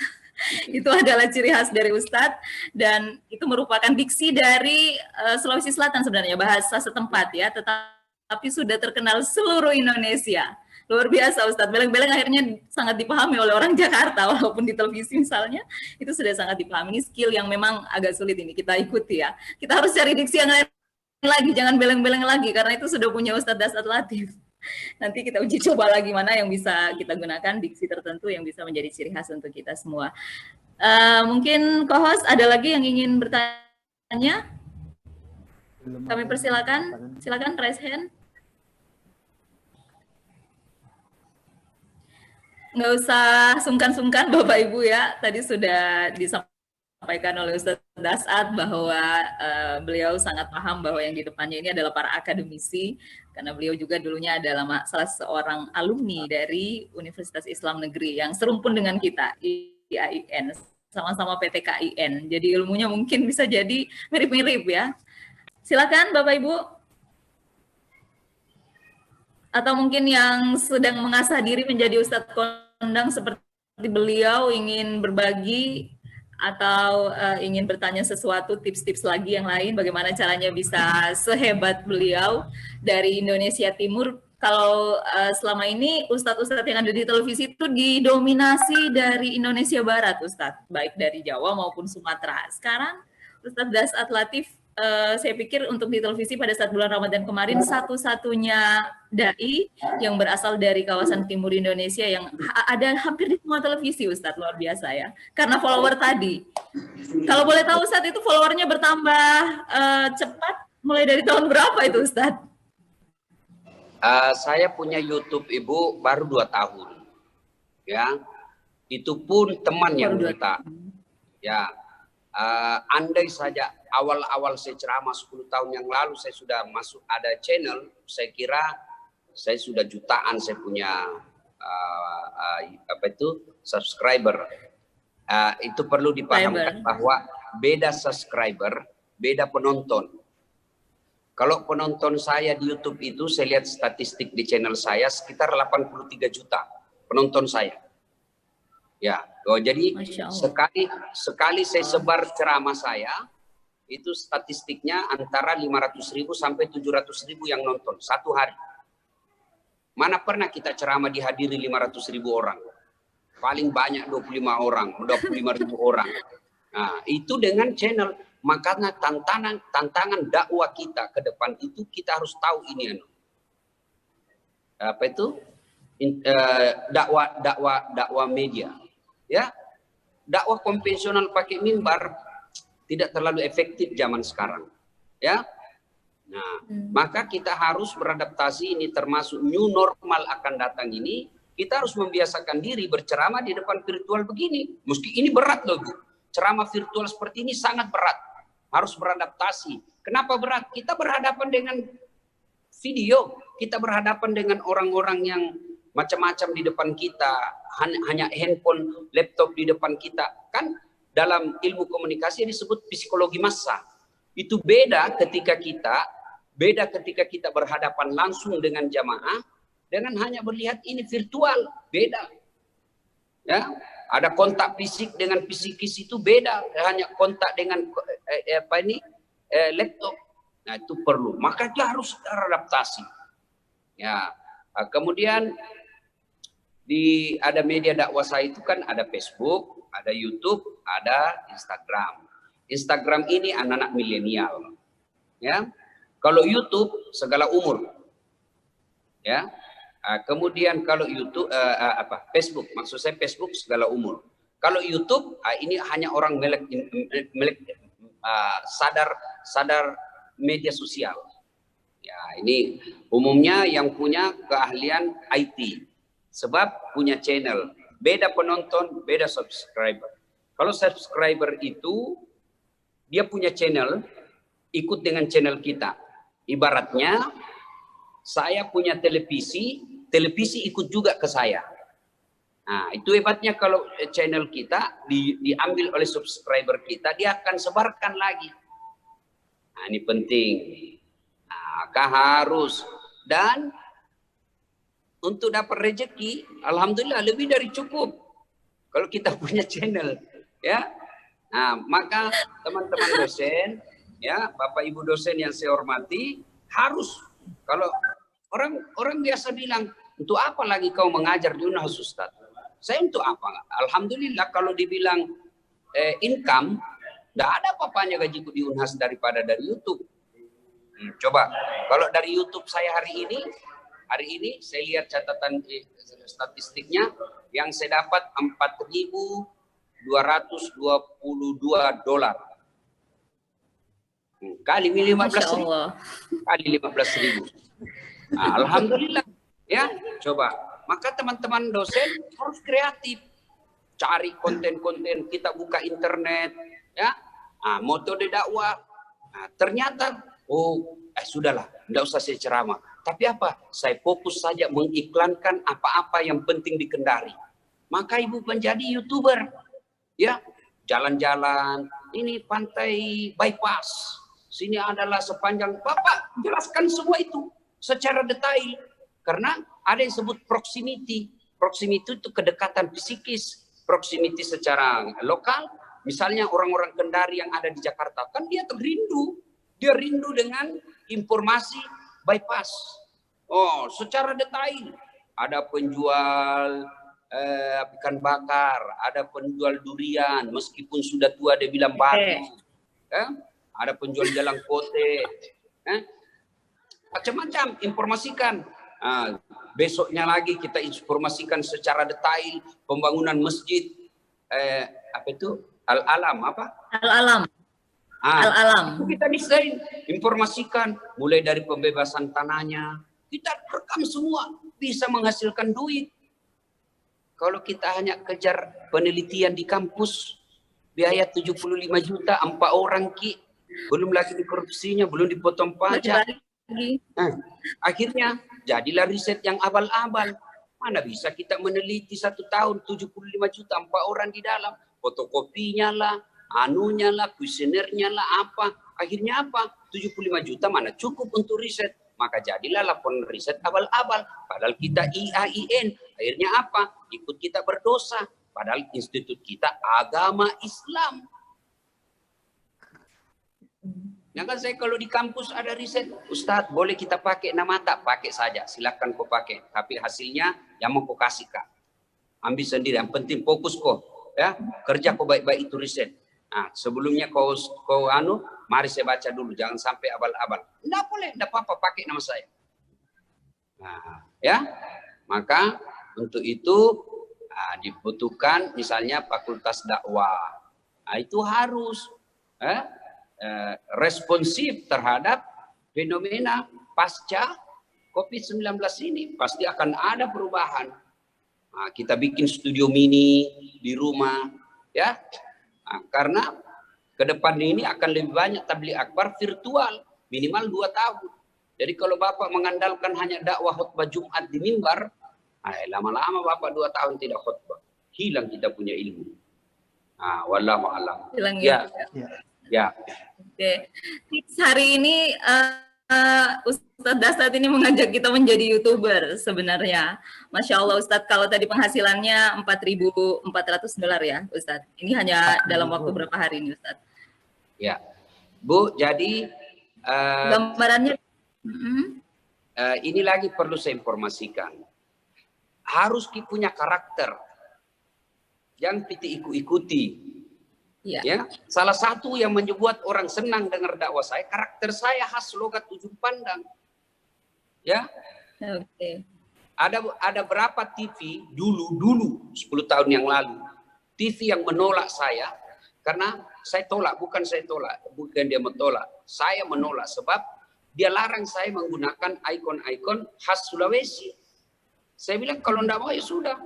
S1: Itu adalah ciri khas dari Ustadz dan itu merupakan diksi dari Sulawesi Selatan sebenarnya, bahasa setempat ya, tetapi sudah terkenal seluruh Indonesia. Luar biasa Ustadz, beleng-beleng akhirnya sangat dipahami oleh orang Jakarta, walaupun di televisi misalnya, itu sudah sangat dipahami. Ini skill yang memang agak sulit ini kita ikuti ya. Kita harus cari diksi yang lain lagi, jangan beleng-beleng lagi, karena itu sudah punya Ustadz Dasat Latif. Nanti kita uji coba lagi mana yang bisa kita gunakan, diksi tertentu yang bisa menjadi ciri khas untuk kita semua. Mungkin co-host ada lagi yang ingin bertanya?
S4: Belum
S1: Kami
S4: ada
S1: persilakan.
S4: tangan.
S1: Silakan raise hand. Nggak usah sungkan-sungkan Bapak Ibu ya. Tadi sudah disampaikan oleh Ustadz Dasat bahwa beliau sangat paham bahwa yang di depannya ini adalah para akademisi, karena beliau juga dulunya adalah salah seorang alumni dari Universitas Islam Negeri yang serumpun dengan kita, IAIN, sama-sama PTKIN. Jadi ilmunya mungkin bisa jadi mirip-mirip ya. Silakan Bapak Ibu. Atau mungkin yang sedang mengasah diri menjadi Ustadz kondang seperti beliau, ingin berbagi atau ingin bertanya sesuatu, tips-tips lagi yang lain, bagaimana caranya bisa sehebat beliau dari Indonesia Timur. Kalau selama ini Ustadz-Ustadz yang ada di televisi itu didominasi dari Indonesia Barat, Ustadz, baik dari Jawa maupun Sumatera. Sekarang Ustadz Dasat Latif, saya pikir untuk di televisi pada saat bulan Ramadan kemarin satu-satunya dai yang berasal dari kawasan timur Indonesia yang ada hampir di semua televisi, Ustadz, luar biasa ya. Karena follower tadi. Kalau boleh tahu Ustadz, itu followernya bertambah cepat mulai dari tahun berapa itu, Ustadz?
S2: Saya punya YouTube Ibu baru 2 tahun. Ya. Itu pun teman yang minta. Ya. Andai saja awal-awal saya ceramah 10 tahun yang lalu saya sudah masuk ada channel, saya kira saya sudah jutaan saya punya subscriber. Itu perlu dipahamkan bahwa beda subscriber, beda penonton. Kalau penonton saya di YouTube itu saya lihat statistik di channel saya sekitar 83 juta penonton saya. Ya, jadi sekali saya sebar ceramah saya, itu statistiknya antara 500.000 sampai 700.000 yang nonton satu hari. Mana pernah kita ceramah dihadiri 500.000 orang? Paling banyak 25 orang, 25.000 orang. Nah, itu dengan channel. Makanya tantangan dakwah kita ke depan itu kita harus tahu ini apa itu dakwah media. Ya, dakwah konvensional pakai mimbar tidak terlalu efektif zaman sekarang. Ya, nah, maka kita harus beradaptasi, ini termasuk new normal akan datang ini. Kita harus membiasakan diri berceramah di depan virtual begini. Meski ini berat loh, Bu. Ceramah virtual seperti ini sangat berat. Harus beradaptasi. Kenapa berat? Kita berhadapan dengan video. Kita berhadapan dengan orang-orang yang macam-macam di depan kita. Hanya handphone, laptop di depan kita. Kan dalam ilmu komunikasi disebut psikologi massa. Itu beda ketika kita berhadapan langsung dengan jamaah, dengan hanya melihat ini virtual, beda. Ya, ada kontak fisik dengan psikis itu beda, hanya kontak dengan laptop. Nah, itu perlu. Maka dia harus beradaptasi. Ya, kemudian ada media dakwah saya itu kan ada Facebook, ada YouTube, ada Instagram. Instagram ini anak-anak milenial. Ya. Kalau YouTube segala umur. Ya. Kemudian kalau YouTube Facebook, maksud saya Facebook segala umur. Kalau YouTube ini hanya orang sadar media sosial. Ya, ini umumnya yang punya keahlian IT. Sebab punya channel, beda penonton, beda subscriber. Kalau subscriber itu dia punya channel, ikut dengan channel kita. Ibaratnya saya punya televisi ikut juga ke saya. Nah, itu hebatnya kalau channel kita diambil oleh subscriber kita, dia akan sebarkan lagi. Nah, ini penting. Nah, harus. Dan untuk dapat rezeki, alhamdulillah lebih dari cukup. Kalau kita punya channel, ya. Nah, maka teman-teman dosen, ya, Bapak Ibu dosen yang saya hormati, harus. Kalau orang biasa bilang, untuk apa lagi kau mengajar di UNHAS, Ustaz? Saya untuk apa? Alhamdulillah kalau dibilang income, tidak ada apa-apanya gajiku di UNHAS daripada dari YouTube. Coba, kalau dari YouTube saya hari ini saya lihat catatan statistiknya, yang saya dapat 4.000 $222. Kali 15.000 kali 15.000. Nah, alhamdulillah ya. Coba, maka teman-teman dosen harus kreatif, cari konten-konten, kita buka internet ya. Nah, metode dakwah. Nah, ternyata sudahlah, tidak usah saya ceramah. Tapi apa? Saya fokus saja mengiklankan apa-apa yang penting di Kendari. Maka ibu menjadi YouTuber. Ya, jalan-jalan, ini pantai bypass. Sini adalah sepanjang, Bapak jelaskan semua itu secara detail. Karena ada yang sebut proximity. Proximity itu kedekatan psikis. Proximity secara lokal. Misalnya orang-orang Kendari yang ada di Jakarta, kan dia rindu. Dia rindu dengan informasi bypass. Oh, secara detail. Ada penjual ikan bakar, ada penjual durian, meskipun sudah tua dia bilang batu. Ada penjual jalan kote, macam-macam informasikan. Besoknya lagi kita informasikan secara detail pembangunan masjid apa itu Al-Alam apa?
S1: Al-Alam. Al-Alam.
S2: Kita desain, informasikan mulai dari pembebasan tanahnya, kita rekam semua, bisa menghasilkan duit. Kalau kita hanya kejar penelitian di kampus, biaya 75 juta, 4 orang ki. Belum lagi di korupsinya, belum dipotong pajak. Akhirnya jadilah riset yang abal-abal. Mana bisa kita meneliti 1 tahun 75 juta 4 orang di dalam, fotokopinya lah, anunya lah, kuesionernya lah, apa. Akhirnya apa? 75 juta mana cukup untuk riset. Maka jadilah laporan riset abal-abal. Padahal kita IAIN. Akhirnya apa? Ikut kita berdosa. Padahal institut kita agama Islam. Ya kan saya kalau di kampus ada riset, Ustadz boleh kita pakai nama tak? Pakai saja, silakan kau pakai. Tapi hasilnya yang mau kau kasih kak. Ambil sendiri, yang penting fokus kau. Ya, kerja kau baik-baik itu riset. Nah, sebelumnya kau mari saya baca dulu, jangan sampai abal-abal. Tidak boleh, tidak apa-apa, pakai nama saya. Nah, ya, maka untuk itu dibutuhkan misalnya fakultas dakwah. Nah, itu harus responsif terhadap fenomena pasca COVID-19 ini. Pasti akan ada perubahan. Nah, kita bikin studio mini di rumah, ya. Nah, karena ke depan ini akan lebih banyak tabligh akbar virtual, minimal 2 tahun. Jadi kalau Bapak mengandalkan hanya dakwah khutbah Jumat di mimbar, lama-lama Bapak 2 tahun tidak khutbah. Hilang kita punya ilmu. Wallahu a'lam.
S1: Hilang
S2: ya. Ya.
S1: Oke. Hari ini Ustadz Dasat ini mengajak kita menjadi YouTuber sebenarnya. Masya Allah Ustadz, kalau tadi penghasilannya $4.400 ya Ustadz. Ini hanya dalam waktu berapa hari ini Ustadz?
S2: Ya. Bu, jadi
S1: gambarannya
S2: ini lagi perlu saya informasikan. Harus punya karakter yang kita ikuti. Ya, salah satu yang membuat orang senang dengar dakwah saya, karakter saya khas logat ujung pandang. Ya.
S1: Oke.
S2: Ada berapa TV dulu 10 tahun yang lalu, TV yang menolak saya karena saya tolak, bukan dia menolak. Saya menolak sebab dia larang saya menggunakan ikon-ikon khas Sulawesi. Saya bilang kalau enggak mau ya sudah.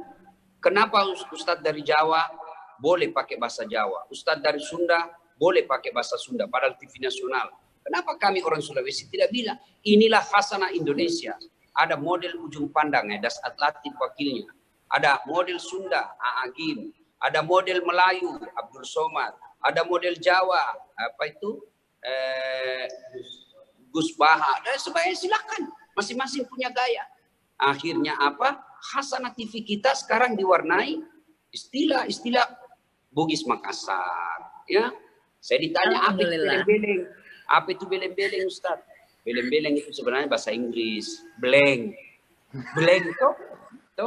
S2: Kenapa Ustadz dari Jawa boleh pakai bahasa Jawa, Ustadz dari Sunda boleh pakai bahasa Sunda, padahal TV nasional. Kenapa kami orang Sulawesi tidak bilang, inilah khasanah Indonesia. Ada model ujung pandang, Das Atlatif wakilnya. Ada model Sunda, Agim. Ada model Melayu, Abdul Somad. Ada model Jawa, Gus Baha. Dan sebagainya, silakan. Masing-masing punya gaya. Akhirnya apa? Khasanah TV kita sekarang diwarnai istilah Bugis Makassar, ya. Saya ditanya apa itu beleng-beleng? Apa itu beleng-beleng, Ustaz? Beleng-beleng itu sebenarnya bahasa Inggris. Beleng tuh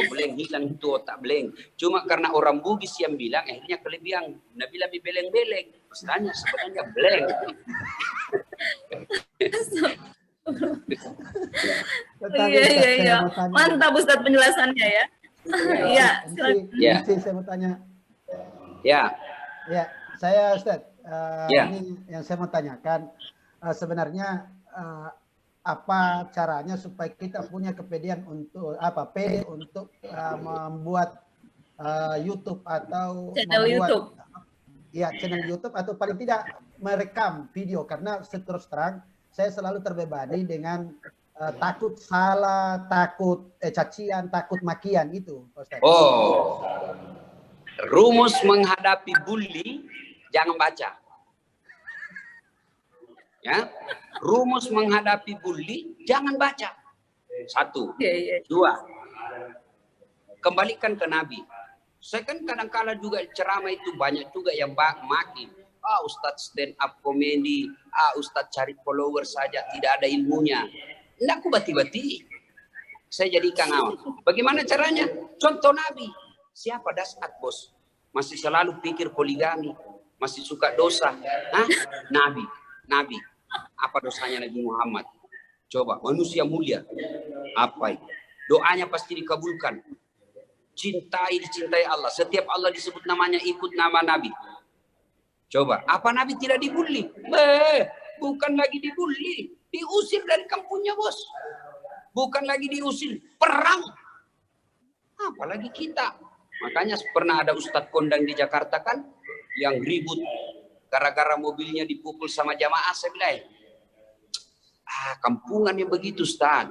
S2: beleng hilang itu otak beleng. Cuma karena orang Bugis yang bilang, akhirnya kelebihan. Nabi lebih beleng-beleng. Ustaznya sebenarnya beleng.
S1: Iya. Mantap Ustaz penjelasannya ya. Iya.
S4: Saya mau tanya.
S2: Ya.
S4: Ya, saya Ustadz,
S2: Ya.
S4: ini yang saya mau tanyakan, sebenarnya apa caranya supaya kita punya kepedean untuk pede untuk membuat YouTube atau
S1: Channel
S4: membuat
S1: YouTube.
S4: ya channel YouTube atau paling tidak merekam video, karena terus terang saya selalu terbebani dengan takut salah, takut cacian, takut makian itu, Ustadz.
S2: Oh, rumus menghadapi bully, jangan baca. Ya, rumus menghadapi bully, jangan baca. 1, 2, kembalikan ke Nabi. Saya kan kadang-kala juga ceramah itu banyak juga yang maki. Ustadz stand up comedy, Ustadz cari follower saja, tidak ada ilmunya. Nggak aku bati-bati. Saya jadikan awal. Bagaimana caranya? Contoh Nabi. Siapa Dasat, bos? Masih selalu pikir poligami, masih suka dosa. Nabi. Apa dosanya Nabi Muhammad? Coba, manusia mulia. Apa itu? Doanya pasti dikabulkan. Dicintai Allah. Setiap Allah disebut namanya, ikut nama Nabi. Coba, apa Nabi tidak dibully? Bukan lagi dibully. Diusir dari kampungnya, bos. Bukan lagi diusir. Perang. Apalagi kita. Makanya pernah ada Ustadz kondang di Jakarta kan, yang ribut gara-gara mobilnya dipukul sama jamaah. Saya bilang, kampungan yang begitu, Ustaz.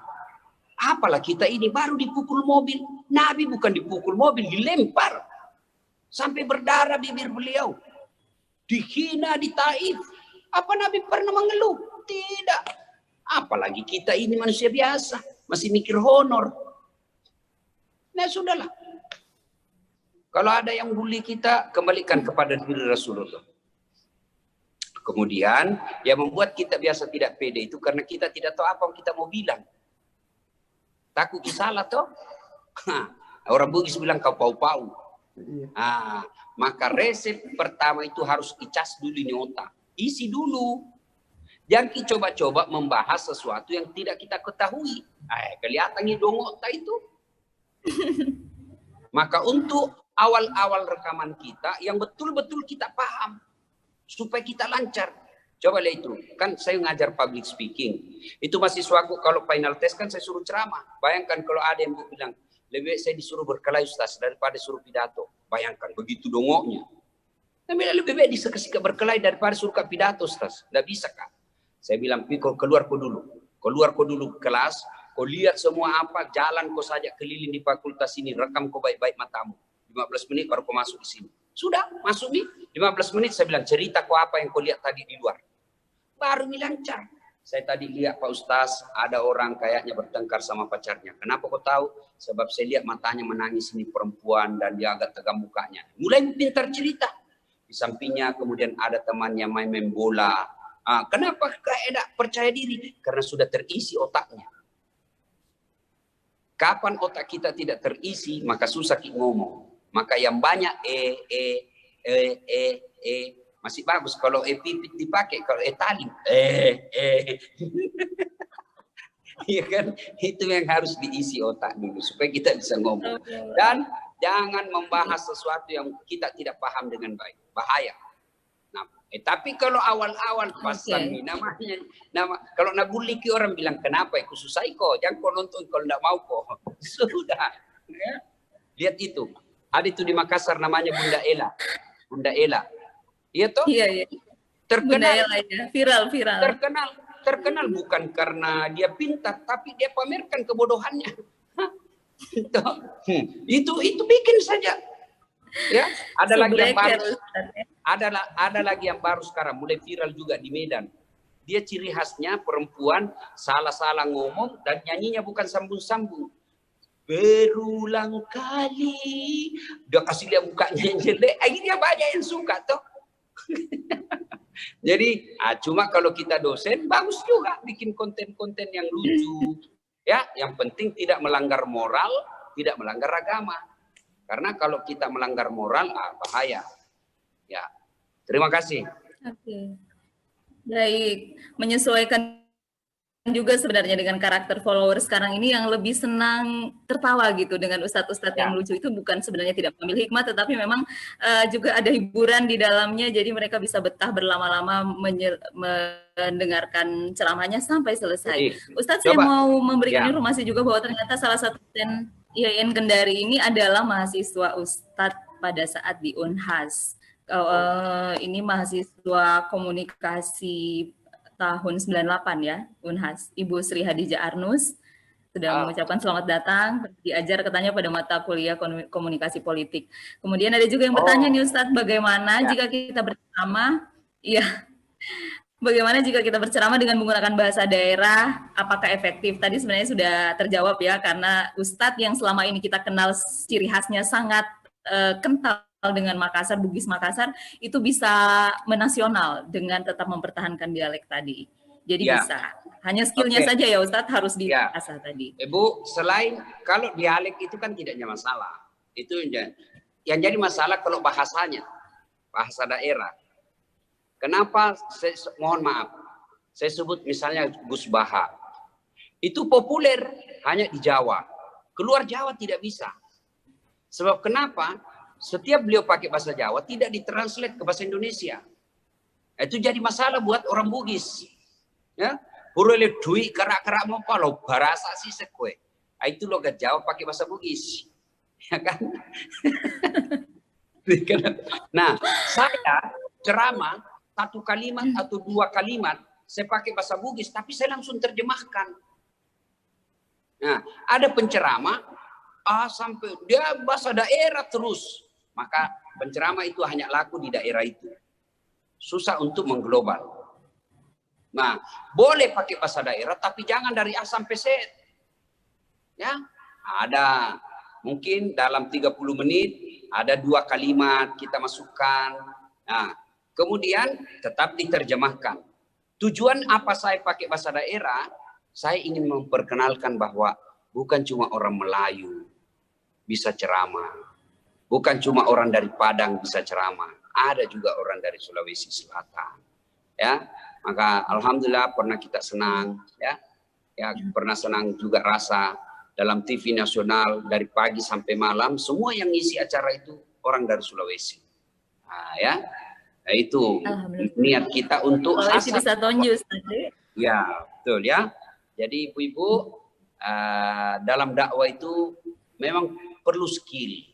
S2: Apalah kita ini baru dipukul mobil. Nabi bukan dipukul mobil, dilempar. Sampai berdarah bibir beliau. Dihina di Taif. Apa Nabi pernah mengeluh? Tidak. Apalagi kita ini manusia biasa. Masih mikir honor. Nah, sudahlah. Kalau ada yang bully kita, kembalikan kepada diri Rasulullah. Kemudian, yang membuat kita biasa tidak pede itu karena kita tidak tahu apa yang kita mau bilang. Takut salah toh? Orang Bugis bilang kau pau-pau. Maka resep pertama itu harus dicas dulu di otak. Isi dulu. Jangan coba-coba membahas sesuatu yang tidak kita ketahui. Kelihatan hidung otak itu. Maka untuk awal-awal rekaman kita yang betul-betul kita paham supaya kita lancar. Coba lihat itu, kan saya ngajar public speaking. Itu mahasiswaku kalau final test kan saya suruh ceramah. Bayangkan kalau ada yang bilang, lebih baik saya disuruh berkelahi Ustaz daripada suruh pidato. Bayangkan begitu dongoknya. Tapi lebih baik diseka-seka berkelahi daripada suruh pidato Ustaz. Tidak bisa kan? Saya bilang, kau keluar kau dulu. Keluar kau dulu kelas, kau lihat semua apa, jalan kau saja keliling di fakultas ini, rekam kau baik-baik matamu. 15 menit baru kau masuk di sini. Sudah, masuk nih. 15 menit saya bilang, cerita kau apa yang kau lihat tadi di luar. Baru lancar. Saya tadi lihat Pak Ustaz, ada orang kayaknya bertengkar sama pacarnya. Kenapa kau tahu? Sebab saya lihat matanya menangis ini perempuan dan dia agak tegang mukanya. Mulai pintar cerita. Di sampingnya kemudian ada temannya main bola. Kenapa kayak percaya diri? Karena sudah terisi otaknya. Kapan otak kita tidak terisi, maka susah kita ngomong. Maka yang banyak masih bagus kalau pipit dipakai, kalau talim iya kan, itu yang harus diisi otak dulu supaya kita bisa ngomong. Dan jangan membahas sesuatu yang kita tidak paham dengan baik, bahaya. Nah, tapi kalau awal-awal pasan kalau nabuliki orang bilang kenapa aku susah kok, jangan kau nonton kalau tidak mau kok. Sudah ya. Lihat itu. Ada itu di Makassar namanya Bunda Ella. Bunda Ella. Iya toh?
S1: Iya.
S2: Terkenal. Bunda Ella
S1: ya. Viral.
S2: Terkenal bukan karena dia pintar, tapi dia pamerkan kebodohannya. Itu bikin saja. Ya, ada lagi yang baru. Ada lagi yang baru sekarang mulai viral juga di Medan. Dia ciri khasnya perempuan salah-salah ngomong dan nyanyinya bukan sambung-sambung. Berulang kali dia kasih lihat mukanya yang jelek, akhirnya banyak yang suka toh. Jadi cuma kalau kita dosen bagus juga bikin konten-konten yang lucu ya, yang penting tidak melanggar moral, tidak melanggar agama, karena kalau kita melanggar moral bahaya ya. Terima kasih.
S1: Oke. Baik, menyesuaikan juga sebenarnya dengan karakter follower sekarang ini yang lebih senang tertawa gitu dengan ustadz-ustadz yang lucu itu bukan sebenarnya tidak mengambil hikmah, tetapi memang juga ada hiburan di dalamnya, jadi mereka bisa betah berlama-lama mendengarkan ceramahnya sampai selesai. Ustadz, saya mau memberikan informasi juga bahwa ternyata salah satu dosen IAIN Kendari ini adalah mahasiswa ustadz pada saat di Unhas. Ini mahasiswa komunikasi tahun 98 ya, Unhas. Ibu Sri Hadijah Arnus sudah mengucapkan selamat datang, diajar katanya pada mata kuliah komunikasi politik. Kemudian ada juga yang bertanya nih Ustadz, bagaimana jika kita berceramah, bagaimana jika kita berceramah dengan menggunakan bahasa daerah, apakah efektif? Tadi sebenarnya sudah terjawab ya, karena Ustadz yang selama ini kita kenal ciri khasnya sangat kental dengan Makassar, Bugis Makassar, itu bisa menasional dengan tetap mempertahankan dialek tadi. Jadi bisa. Hanya skillnya saja ya Ustadz harus diasah tadi.
S2: Ibu, selain kalau dialek itu kan tidaknya masalah. Itu yang jadi masalah kalau bahasanya, bahasa daerah. Kenapa, mohon maaf, saya sebut misalnya Gus Baha. Itu populer hanya di Jawa. Keluar Jawa tidak bisa. Sebab kenapa? Setiap beliau pakai bahasa Jawa tidak ditranslate ke bahasa Indonesia. Itu jadi masalah buat orang Bugis. Ya, boleh duit kerak-kerak mau kalau bahasa sih sekue. Itu logat Jawa pakai bahasa Bugis. Ya kan? Nah, saya ceramah satu kalimat atau dua kalimat saya pakai bahasa Bugis, tapi saya langsung terjemahkan. Nah, ada penceramah sampai dia bahasa daerah terus. Maka penceramah itu hanya laku di daerah itu. Susah untuk mengglobal. Nah, boleh pakai bahasa daerah, tapi jangan dari A sampai Z. Ya, ada mungkin dalam 30 menit, ada 2 kalimat kita masukkan. Nah, kemudian tetap diterjemahkan. Tujuan apa saya pakai bahasa daerah? Saya ingin memperkenalkan bahwa bukan cuma orang Melayu bisa ceramah. Bukan cuma orang dari Padang bisa ceramah, ada juga orang dari Sulawesi Selatan. Ya, maka alhamdulillah pernah kita senang, ya pernah senang juga rasa dalam TV nasional dari pagi sampai malam semua yang ngisi acara itu orang dari Sulawesi. Nah, itu niat kita untuk
S1: Sulawesi bisa tonjus.
S2: Ya, betul ya. Jadi ibu-ibu dalam dakwah itu memang perlu skill.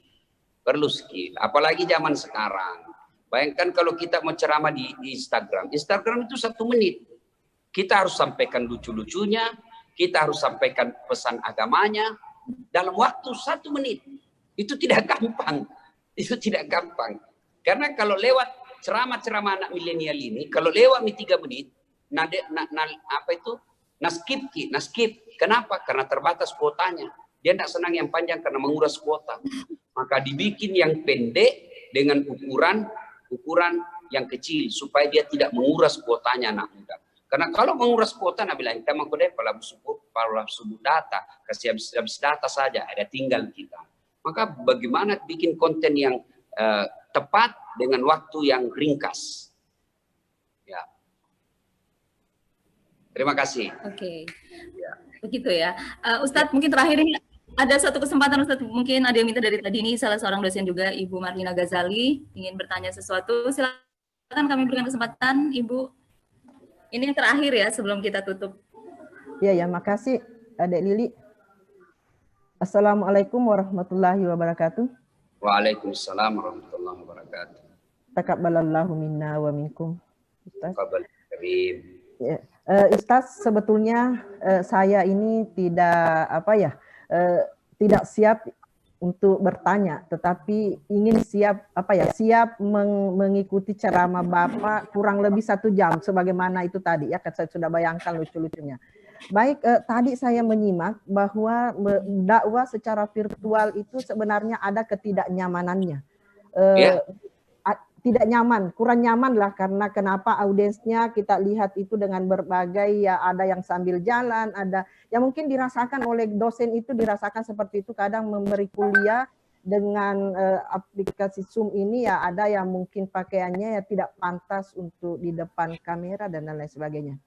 S2: Apalagi zaman sekarang. Bayangkan kalau kita mau ceramah di Instagram. Instagram itu 1 menit. Kita harus sampaikan lucu-lucunya. Kita harus sampaikan pesan agamanya. Dalam waktu 1 menit. Itu tidak gampang. Karena kalau lewat ceramah-ceramah anak milenial ini, kalau lewat 3 menit, skip. Kenapa? Karena terbatas kuotanya. Dia tidak senang yang panjang karena menguras kuota. Maka dibikin yang pendek dengan ukuran yang kecil supaya dia tidak menguras kuotanya anak muda. Karena kalau menguras kuota, Nabi bilang kita mengkodai pala subuh data, kasih habis data saja, ada tinggal kita. Maka bagaimana bikin konten yang tepat dengan waktu yang ringkas. Ya. Terima kasih.
S1: Oke. Begitu ya. Ustadz, mungkin terakhir ini ada satu kesempatan Ustadz, mungkin ada yang minta dari tadi ini salah seorang dosen juga, Ibu Marlina Ghazali, ingin bertanya sesuatu. Silakan kami berikan kesempatan, Ibu. Ini yang terakhir ya sebelum kita tutup.
S6: Ya, makasih Adek Lili. Assalamualaikum warahmatullahi wabarakatuh.
S2: Waalaikumsalam warahmatullahi wabarakatuh.
S6: Taqabbalallahu minna wa minkum. Ustaz.
S2: Ya.
S6: Ustaz, sebetulnya saya ini tidak siap untuk bertanya, tetapi ingin siap mengikuti ceramah Bapak kurang lebih 1 jam, sebagaimana itu tadi ya, saya sudah bayangkan lucu-lucunya. Baik, tadi saya menyimak bahwa dakwah secara virtual itu sebenarnya ada ketidaknyamanannya. Tidak nyaman, kurang nyaman lah, karena kenapa audiensnya kita lihat itu dengan berbagai, ya ada yang sambil jalan, ada yang mungkin dirasakan oleh dosen itu dirasakan seperti itu, kadang memberi kuliah dengan aplikasi Zoom ini ya ada yang mungkin pakaiannya ya tidak pantas untuk di depan kamera dan lain sebagainya.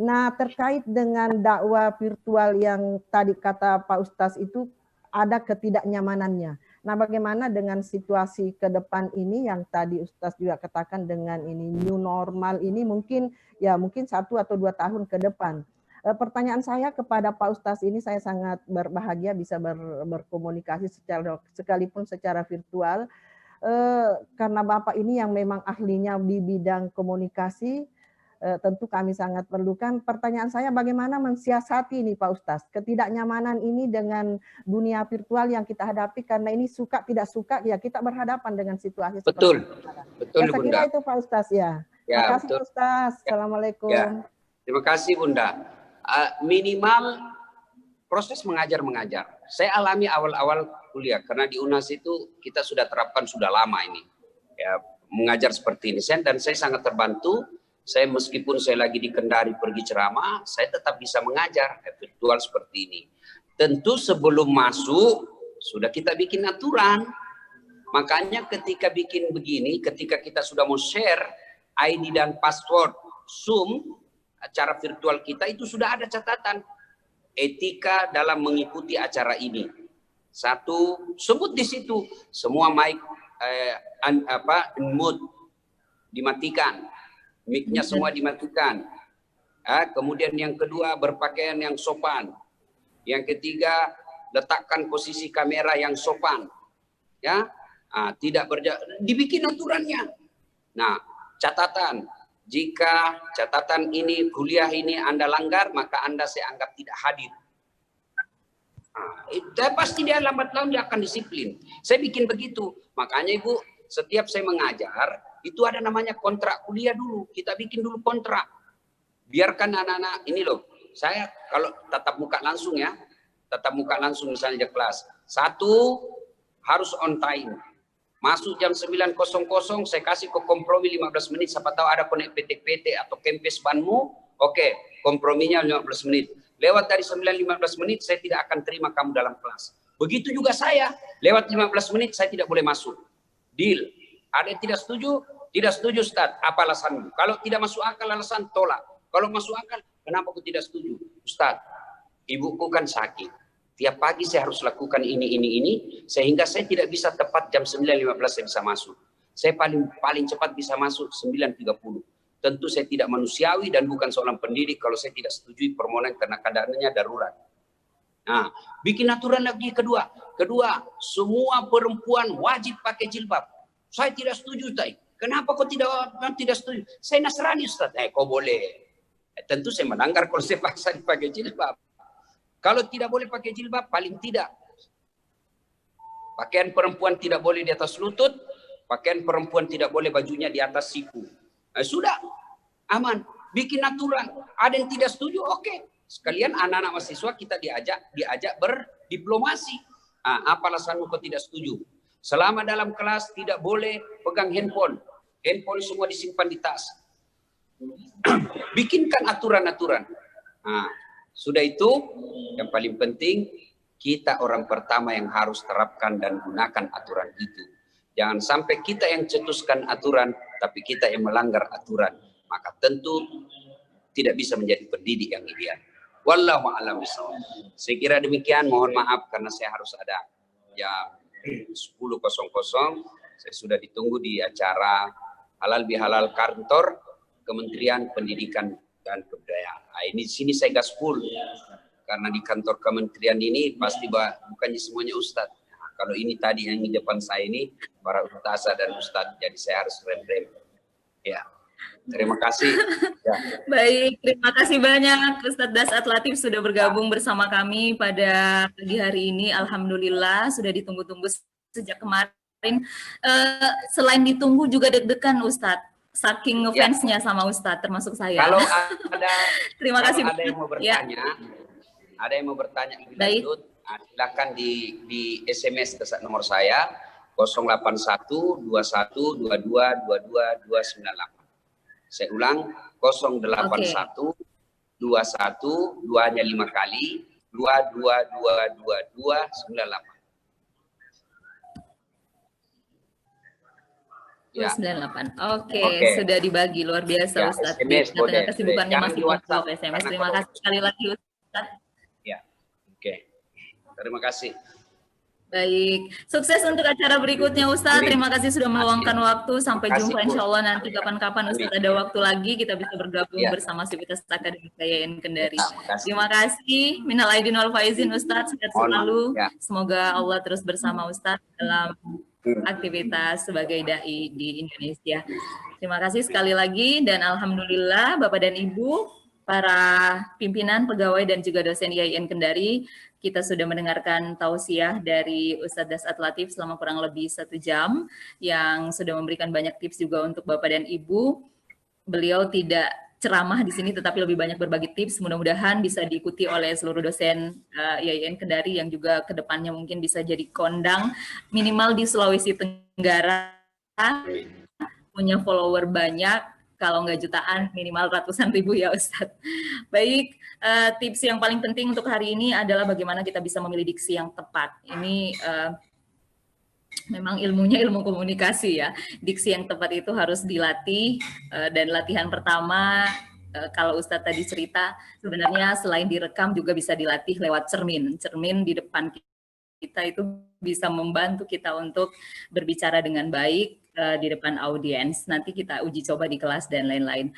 S6: Nah, terkait dengan dakwah virtual yang tadi kata Pak Ustaz itu ada ketidaknyamanannya. Nah, bagaimana dengan situasi ke depan ini yang tadi Ustaz juga katakan dengan ini new normal ini mungkin 1 atau 2 tahun ke depan. Pertanyaan saya kepada Pak Ustaz ini, saya sangat berbahagia bisa berkomunikasi sekalipun secara virtual, karena Bapak ini yang memang ahlinya di bidang komunikasi, tentu kami sangat perlukan. Pertanyaan saya bagaimana mensiasati ini Pak Ustaz, ketidaknyamanan ini dengan dunia virtual yang kita hadapi, karena ini suka tidak suka ya kita berhadapan dengan situasi
S2: Betul,
S6: seperti ini.
S2: betul
S6: Ya, saya kira
S2: Bunda.
S6: itu Pak Ustaz ya.
S2: Ya,
S6: Terima kasih
S2: betul.
S6: Pak Ustaz. Assalamualaikum.
S2: Ya. Terima kasih Bunda. Minimal proses mengajar. Saya alami awal-awal kuliah karena di UNAS itu kita sudah terapkan sudah lama ini. Ya, mengajar seperti ini. Dan saya sangat terbantu. Saya meskipun saya lagi di Kendari pergi ceramah, saya tetap bisa mengajar virtual seperti ini. Tentu sebelum masuk sudah kita bikin aturan. Makanya ketika bikin begini, ketika kita sudah mau share ID dan password Zoom, acara virtual kita itu sudah ada catatan etika dalam mengikuti acara ini. Satu, sebut di situ semua mic mute dimatikan, mic-nya semua dimatikan. Kemudian yang kedua, berpakaian yang sopan. Yang ketiga, letakkan posisi kamera yang sopan. Ya, tidak dibikin aturannya. Nah, catatan. Jika catatan ini, kuliah ini Anda langgar, maka Anda saya anggap tidak hadir. Pasti dia lambat laun dia akan disiplin. Saya bikin begitu. Makanya Ibu, setiap saya mengajar, itu ada namanya kontrak kuliah dulu. Kita bikin dulu kontrak. Biarkan anak-anak, ini loh, saya kalau tatap muka langsung ya, tatap muka langsung misalnya di kelas. 1, harus on time. Masuk jam 9.00, saya kasih ke kompromi 15 menit. Siapa tahu ada konek PT-PT atau kempes banmu. Oke, komprominya 15 menit. Lewat dari 9.15 menit, saya tidak akan terima kamu dalam kelas. Begitu juga saya. Lewat 15 menit, saya tidak boleh masuk. Deal. Ada yang tidak setuju? Tidak setuju, Ustaz. Apa alasanmu? Kalau tidak masuk akal alasan, tolak. Kalau masuk akal, kenapa aku tidak setuju? Ustaz, ibuku kan sakit. Tiap pagi saya harus lakukan ini, sehingga saya tidak bisa tepat jam 9.15 saya bisa masuk. Saya paling cepat bisa masuk 9.30. Tentu saya tidak manusiawi dan bukan seorang pendidik kalau saya tidak setuju permohonan karena keadaannya darurat. Nah, bikin aturan lagi kedua. Kedua, semua perempuan wajib pakai jilbab. Saya tidak setuju, Ustaz. Kenapa kau tidak setuju? Saya Nasrani, Ustaz. Kau boleh. Tentu saya melanggar kalau saya paksa dipakai jilbab. Kalau tidak boleh pakai jilbab, paling tidak pakaian perempuan tidak boleh di atas lutut, pakaian perempuan tidak boleh bajunya di atas siku. Sudah, aman. Bikin aturan. Ada yang tidak setuju, oke. Sekalian anak-anak mahasiswa kita diajak berdiplomasi. Apa alasanmu kau tidak setuju? Selama dalam kelas tidak boleh pegang handphone. Handphone semua disimpan di tas. Bikinkan aturan-aturan. Sudah itu, yang paling penting, kita orang pertama yang harus terapkan dan gunakan aturan itu. Jangan sampai kita yang cetuskan aturan, tapi kita yang melanggar aturan. Maka tentu tidak bisa menjadi pendidik yang ideal. Wallahu a'lam bishawab. Saya kira demikian, mohon maaf karena saya harus ada jam 10.00. Saya sudah ditunggu di acara halal bihalal kantor Kementerian Pendidikan dan Kebudayaan. Ini sini saya gaspol karena di kantor kementerian ini pasti bukannya semuanya ustadz. Kalau ini tadi yang di depan saya ini para ustazah dan ustadz, jadi saya harus rem-rem. Ya, terima kasih. Ya.
S1: Baik, terima kasih banyak Ustadz Dasat Latif sudah bergabung bersama kami pada pagi hari ini. Alhamdulillah sudah ditunggu-tunggu sejak kemarin. Selain ditunggu juga deg-degan Ustadz. Saking ngefans-nya sama Ustadz, termasuk saya.
S2: Kalau ada,
S1: terima kasih.
S2: Ada yang mau bertanya, ada yang mau bertanya, lanjut, silakan di SMS ke nomor saya 081 21 22 22 298. Saya ulang 081 21 2-nya 5 kali 22 22 298. Ya.
S1: 98. Oke,
S2: Oke.
S1: sudah dibagi luar biasa
S2: Ya,
S1: Ustadz.
S2: SMS
S1: Di tengah
S2: boleh.
S1: kesibukannya
S2: Jangan
S1: masih
S2: di WhatsApp,
S1: jawab SMS.
S2: karena
S1: Terima
S2: kalau-
S1: kasih sekali lagi Ustadz.
S2: Ya. Oke. Terima kasih.
S1: Baik, sukses untuk acara berikutnya Ustadz. Terima kasih sudah meluangkan waktu. Sampai
S2: Terima kasih,
S1: jumpa
S2: Bu.
S1: insya Allah nanti kapan-kapan Ustadz ada waktu lagi kita bisa bergabung
S2: Ya.
S1: bersama Sivitas Akademik Yayan Kendari.
S2: Ya, makasih.
S1: Terima kasih. Minal aidin wal faizin Ustadz. Sehat
S2: Mohon maaf,
S1: selalu.
S2: ya.
S1: Semoga Allah terus bersama Ustadz dalam aktivitas sebagai dai di Indonesia. Terima kasih sekali lagi dan alhamdulillah Bapak dan Ibu, para pimpinan, pegawai dan juga dosen IAIN Kendari, kita sudah mendengarkan tausiah dari Ustadz Dasat Latif selama kurang lebih 1 jam yang sudah memberikan banyak tips juga untuk Bapak dan Ibu. Beliau tidak ceramah di sini tetapi lebih banyak berbagi tips, mudah-mudahan bisa diikuti oleh seluruh dosen IAIN Kendari yang juga kedepannya mungkin bisa jadi kondang minimal di Sulawesi Tenggara, punya follower banyak, kalau nggak jutaan minimal ratusan ribu ya Ustadz. Baik, tips yang paling penting untuk hari ini adalah bagaimana kita bisa memilih diksi yang tepat. Ini memang ilmunya ilmu komunikasi ya. Diksi yang tepat itu harus dilatih dan latihan pertama kalau Ustadz tadi cerita sebenarnya selain direkam juga bisa dilatih lewat cermin. Cermin di depan kita itu bisa membantu kita untuk berbicara dengan baik di depan audiens. Nanti kita uji coba di kelas dan lain-lain.